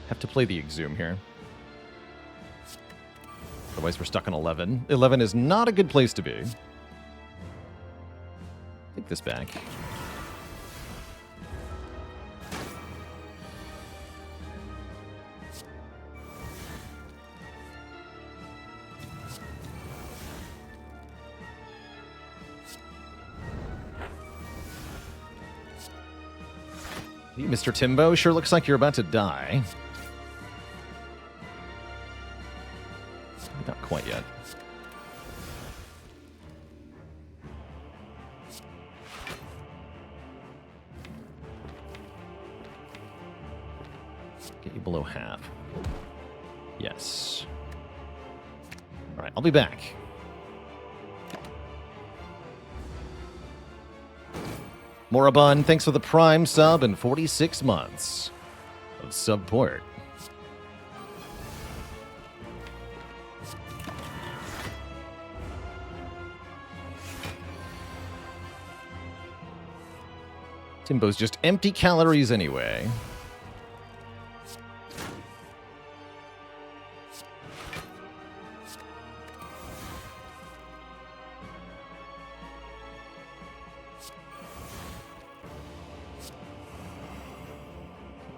Have to play the Exhume here. Otherwise we're stuck on 11. 11 is not a good place to be. Take this back. Mr. Timbo, sure looks like you're about to die. Not quite yet. Get you below half. Yes. All right, I'll be back. Moribund, thanks for the Prime sub and 46 months of support. Timbo's just empty calories anyway.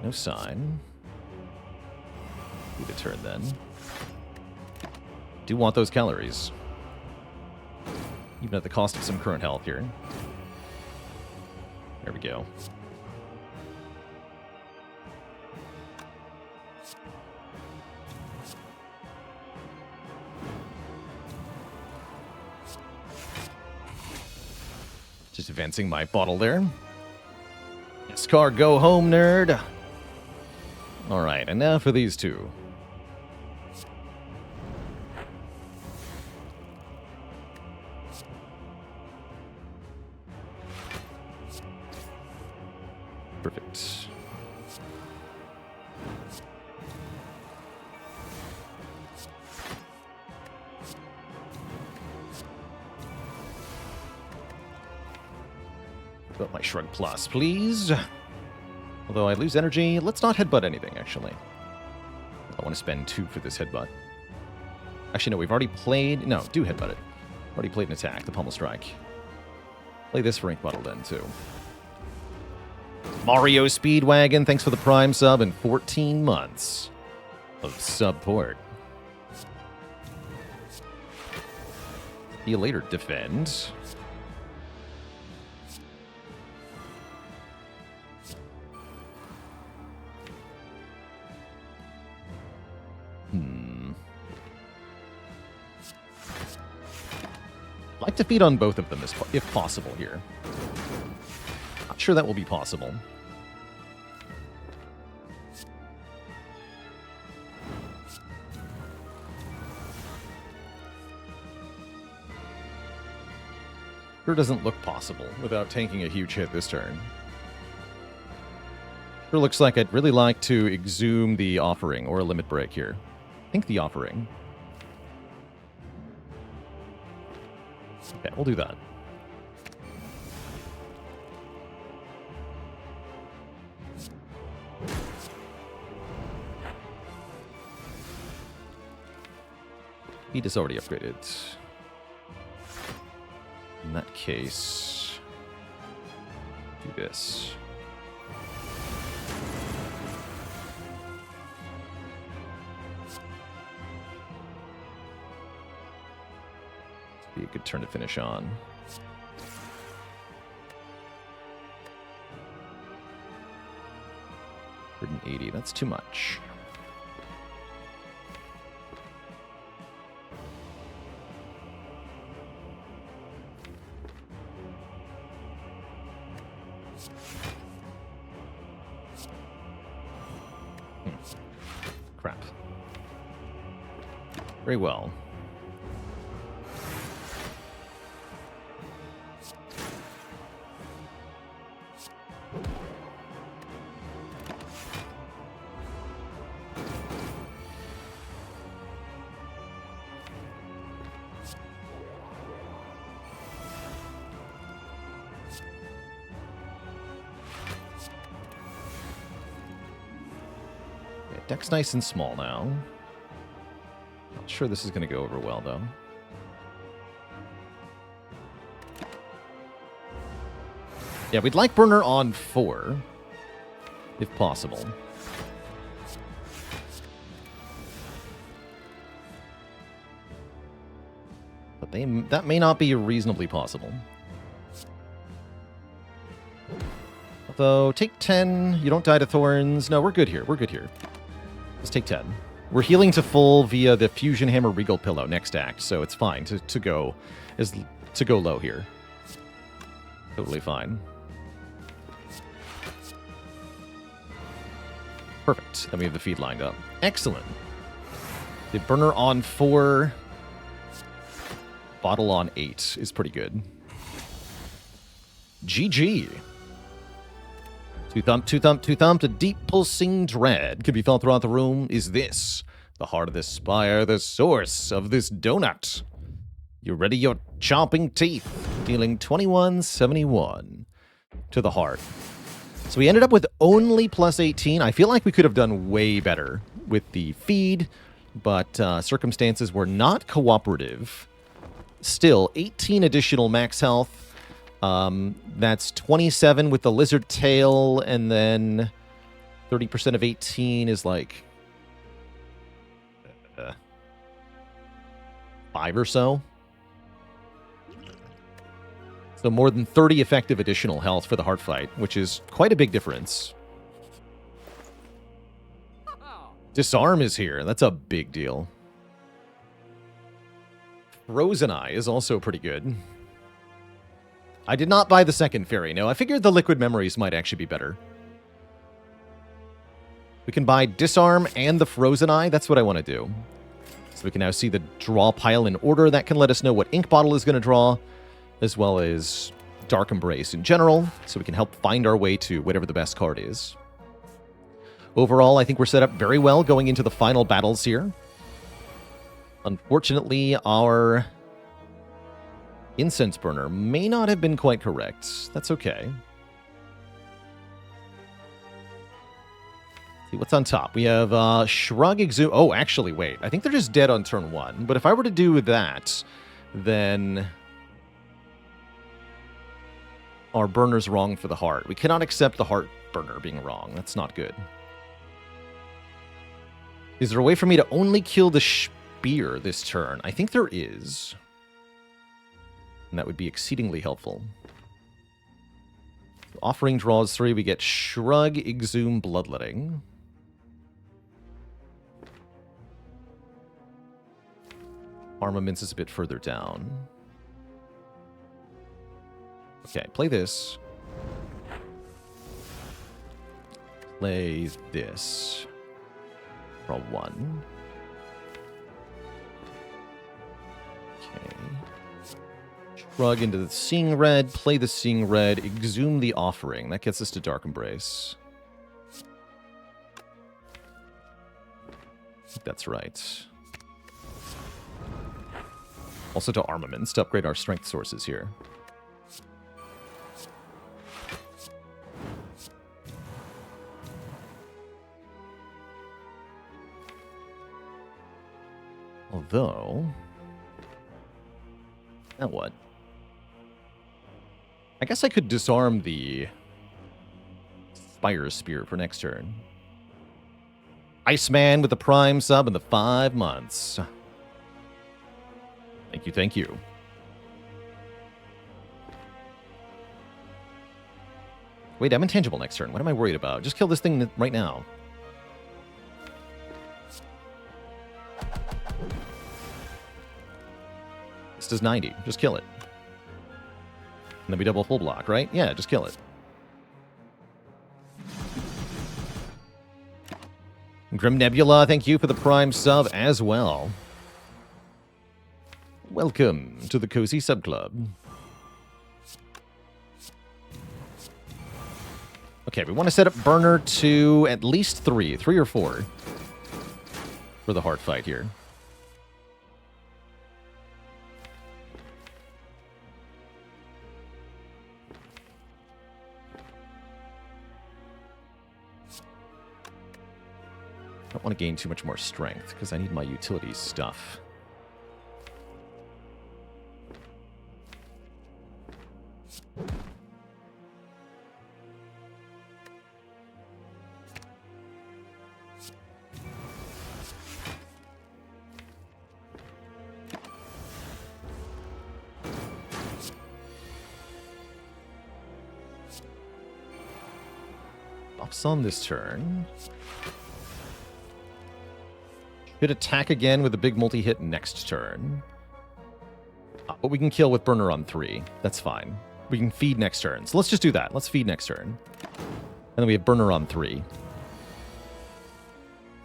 No sign. Do the turn then. Do want those calories. Even at the cost of some current health here. There we go. Just advancing my bottle there. Yes, car, go home, nerd. All right, and now for these two. Perfect. Got my Shrug Plus, please. Although I lose energy, let's not headbutt anything, actually. I want to spend 2 for this headbutt. Actually, no, we've already played... No, do headbutt it. Already played an attack, the Pummel Strike. Play this for Ink Bottle then, too. Mario Speedwagon, thanks for the Prime sub and 14 months of support. See you later, Defend. I'd like to feed on both of them if possible here. Not sure that will be possible. Sure doesn't look possible without taking a huge hit this turn. Sure looks like I'd really like to exhume the Offering or a Limit Break here. I think the Offering. Okay, we'll do that. Heat is already upgraded. In that case, do this. Be a good turn to finish on. 180, that's too much. Crap. Very well. Deck's nice and small now. Not sure this is going to go over well, though. Yeah, we'd like Burner on 4, if possible. But that may not be reasonably possible. Although, take 10, you don't die to Thorns. No, we're good here, we're good here. Let's take 10. We're healing to full via the Fusion Hammer Regal Pillow next act, so it's fine to go low here. Totally fine. Perfect. Then we have the feed lined up. Excellent. The Burner on 4, Bottle on 8 is pretty good. GG. Two thump, a deep pulsing dread can be felt throughout the room. Is this the heart of this spire, the source of this donut? You ready your chomping teeth, dealing 2171 to the heart. So we ended up with only plus 18. I feel like we could have done way better with the feed, but circumstances were not cooperative. Still, 18 additional max health. That's 27 with the lizard tail, and then 30% of 18 is like 5 or so. So more than 30 effective additional health for the heart fight, which is quite a big difference. Disarm is here. That's a big deal. Frozen Eye is also pretty good. I did not buy the second fairy. No, I figured the liquid memories might actually be better. We can buy Disarm and the Frozen Eye. That's what I want to do. So we can now see the draw pile in order. That can let us know what Ink Bottle is going to draw, as well as Dark Embrace in general, so we can help find our way to whatever the best card is. Overall, I think we're set up very well going into the final battles here. Unfortunately, our Incense Burner may not have been quite correct. That's okay. See what's on top. We have Shrug, Exhume. Oh, actually, wait. I think they're just dead on turn 1. But if I were to do that, then our burner's wrong for the heart. We cannot accept the heart burner being wrong. That's not good. Is there a way for me to only kill the spear this turn? I think there is. And that would be exceedingly helpful. Offering draws 3. We get Shrug, Exhume, Bloodletting. Armaments is a bit further down. Okay, play this. Play this. Draw 1. Okay. Shrug into the Seeing Red. Play the Seeing Red. Exhume the Offering. That gets us to Dark Embrace. I think that's right. Also to Armaments to upgrade our strength sources here. Although... now what? I guess I could disarm the Spire Spear for next turn. Iceman with the Prime sub and the 5 months. Thank you, thank you. Wait, I'm intangible next turn. What am I worried about? Just kill this thing right now. This does 90. Just kill it. And then we double full block, right? Yeah, just kill it. Grim Nebula, thank you for the Prime sub as well. Welcome to the Cozy Sub Club. Okay, we want to set up burner to at least 3 or 4 for the heart fight here. I don't want to gain too much more strength because I need my utilities stuff. Buffs on this turn. Should attack again with a big multi-hit next turn. But we can kill with burner on 3. That's fine. We can feed next turn. So let's just do that. Let's feed next turn. And then we have burner on 3.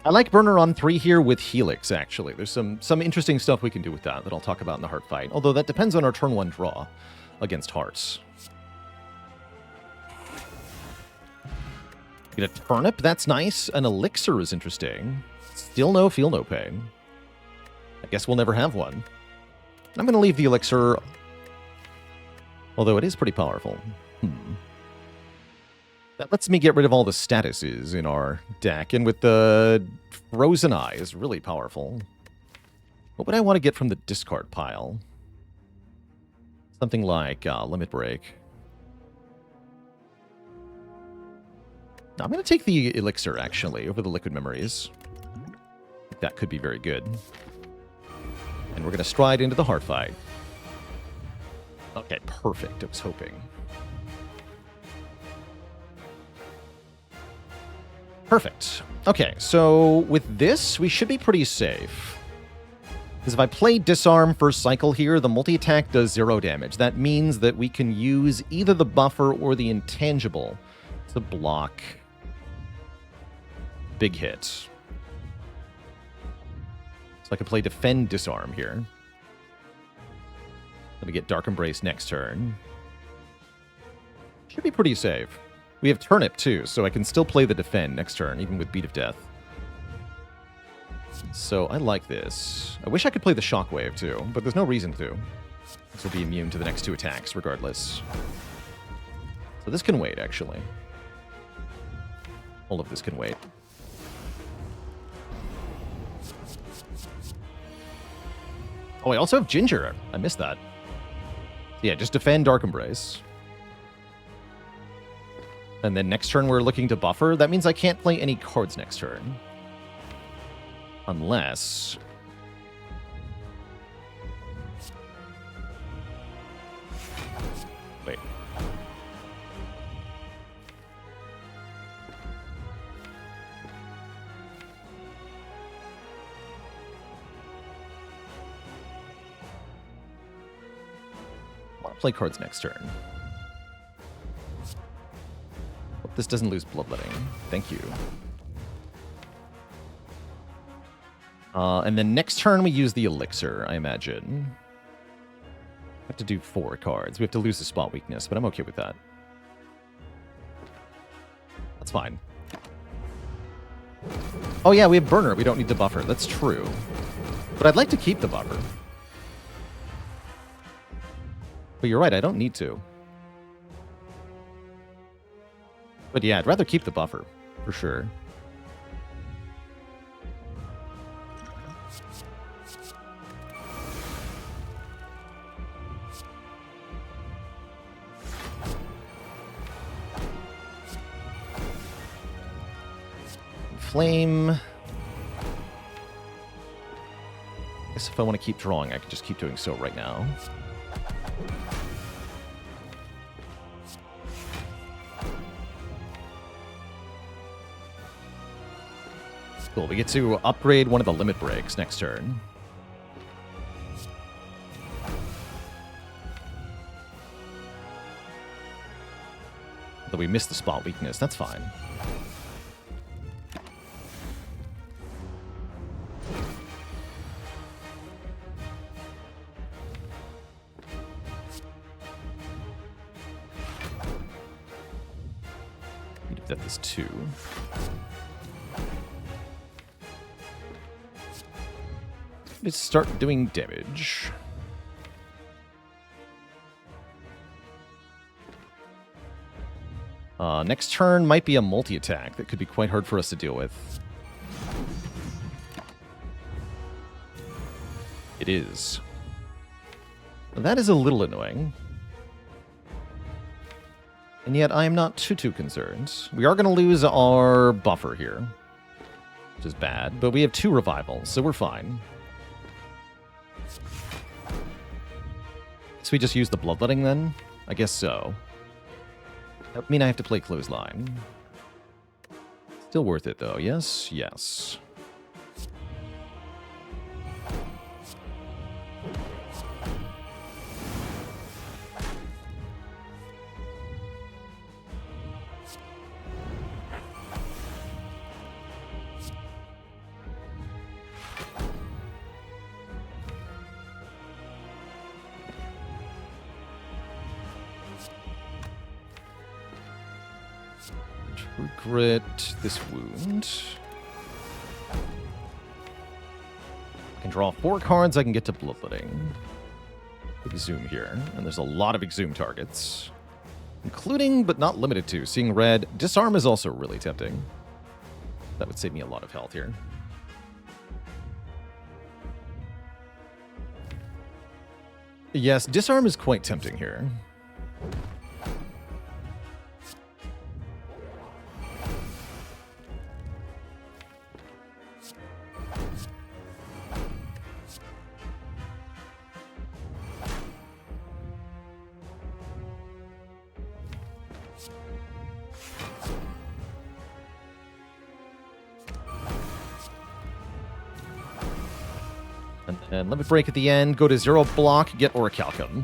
I like burner on 3 here with Helix, actually. There's some interesting stuff we can do with that I'll talk about in the heart fight. Although that depends on our turn 1 draw against hearts. Get a turnip. That's nice. An elixir is interesting. Still no feel no pain. I guess we'll never have one. I'm going to leave the elixir, although it is pretty powerful. That lets me get rid of all the statuses in our deck, and with the Frozen Eye is really powerful. What would I want to get from the discard pile? Something like Limit Break. I'm going to take the elixir, actually, over the Liquid Memories. That could be very good. And we're going to stride into the heart fight. Okay, perfect. I was hoping. Perfect. Okay, so with this, we should be pretty safe. Because if I play Disarm first cycle here, the multi-attack does 0 damage. That means that we can use either the buffer or the intangible to block big hits. So I can play Defend Disarm here. Let me get Dark Embrace next turn. Should be pretty safe. We have Turnip too, so I can still play the Defend next turn, even with Beat of Death. So I like this. I wish I could play the Shockwave too, but there's no reason to. This will be immune to the next 2 attacks regardless. So this can wait, actually. All of this can wait. Oh, I also have Ginger. I missed that. Yeah, just defend Dark Embrace. And then next turn we're looking to buffer. That means I can't play any cards next turn. Unless... Wait. I want to play cards next turn. Hope this doesn't lose Bloodletting. Thank you. And then next turn we use the Elixir, I imagine. We have to do 4 cards. We have to lose the spot weakness, but I'm okay with that. That's fine. Oh yeah, we have Burner. We don't need to buffer. That's true. But I'd like to keep the buffer. But you're right, I don't need to. But yeah, I'd rather keep the buffer, for sure. Flame. I guess if I want to keep drawing, I can just keep doing so right now. Cool, we get to upgrade one of the limit breaks next turn. Though we missed the spot weakness, that's fine. That is 2. Let's start doing damage. Next turn might be a multi-attack that could be quite hard for us to deal with. It is. That is a little annoying. And yet I am not too concerned. We are going to lose our buffer here, which is bad, but we have 2 revivals, so we're fine. So we just use the Bloodletting then? I guess so. That would mean I have to play Clothesline. Still worth it though, yes? Yes. Regret this wound. I can draw 4 cards, I can get to Bloodletting. Exhume here, and there's a lot of Exhume targets. Including, but not limited to, seeing red. Disarm is also really tempting. That would save me a lot of health here. Yes, Disarm is quite tempting here. And limit break at the end, go to 0 block, get Orichalcum.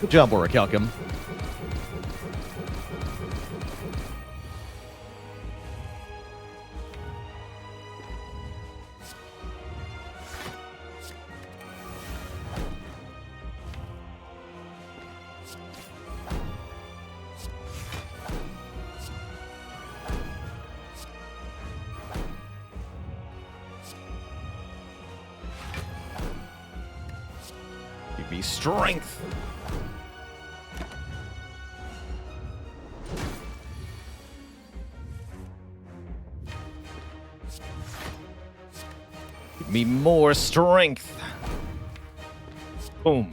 Good job, Orichalcum. Strength. Give me more strength. Boom.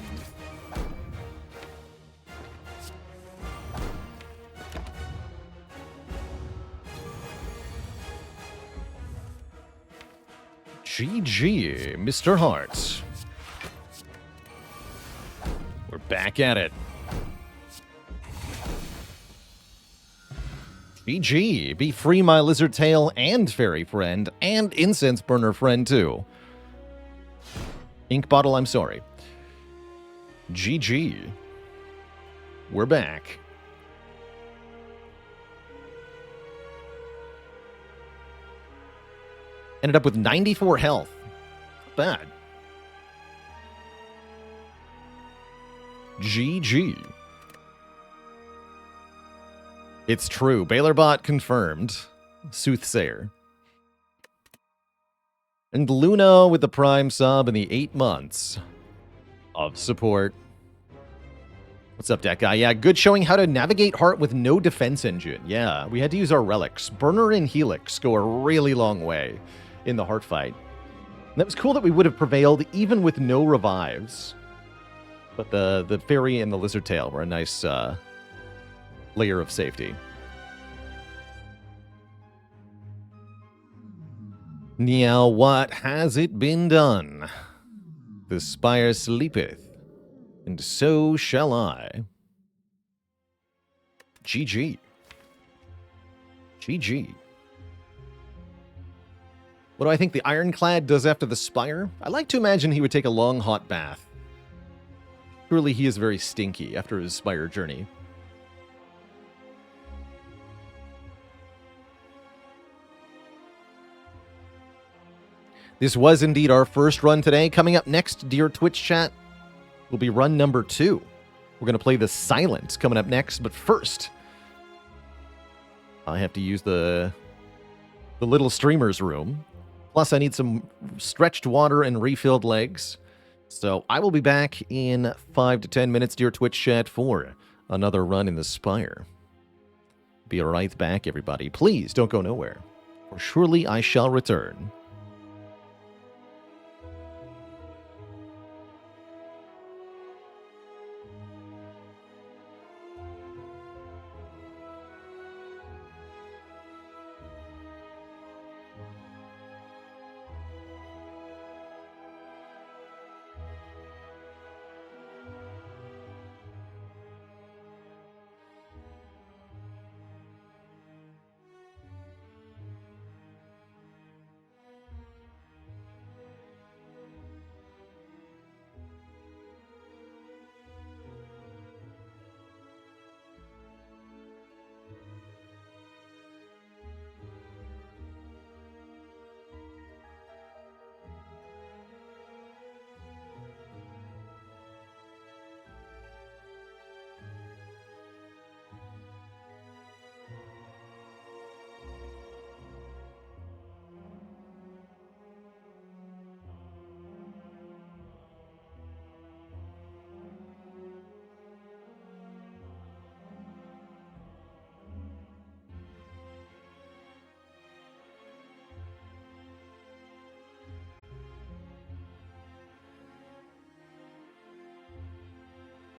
GG, Mr. Hart. We're back at it. GG, be free my lizard tail and fairy friend and incense burner friend too. Ink bottle, I'm sorry. GG. We're back. Ended up with 94 health. Not bad. GG. It's true. Bailerbot confirmed. Soothsayer. And Luna with the Prime sub and the 8 months of support. What's up, that guy? Yeah, good showing how to navigate Heart with no defense engine. Yeah, we had to use our relics. Burner and Helix go a really long way in the Heart fight. And that was cool that we would have prevailed even with no revives. But the Fairy and the Lizard Tail were a nice layer of safety. Now, what has it been done? The spire sleepeth, and so shall I. GG. GG. What do I think the Ironclad does after the spire? I like to imagine he would take a long, hot bath. Surely he is very stinky after his spire journey. This was indeed our first run today. Coming up next, dear Twitch chat, will be run number 2. We're going to play the Silent coming up next, but first, I have to use the little streamer's room. Plus, I need some stretched water and refilled legs. So I will be back in 5 to 10 minutes, dear Twitch chat, for another run in the Spire. Be right back, everybody. Please don't go nowhere, for surely I shall return.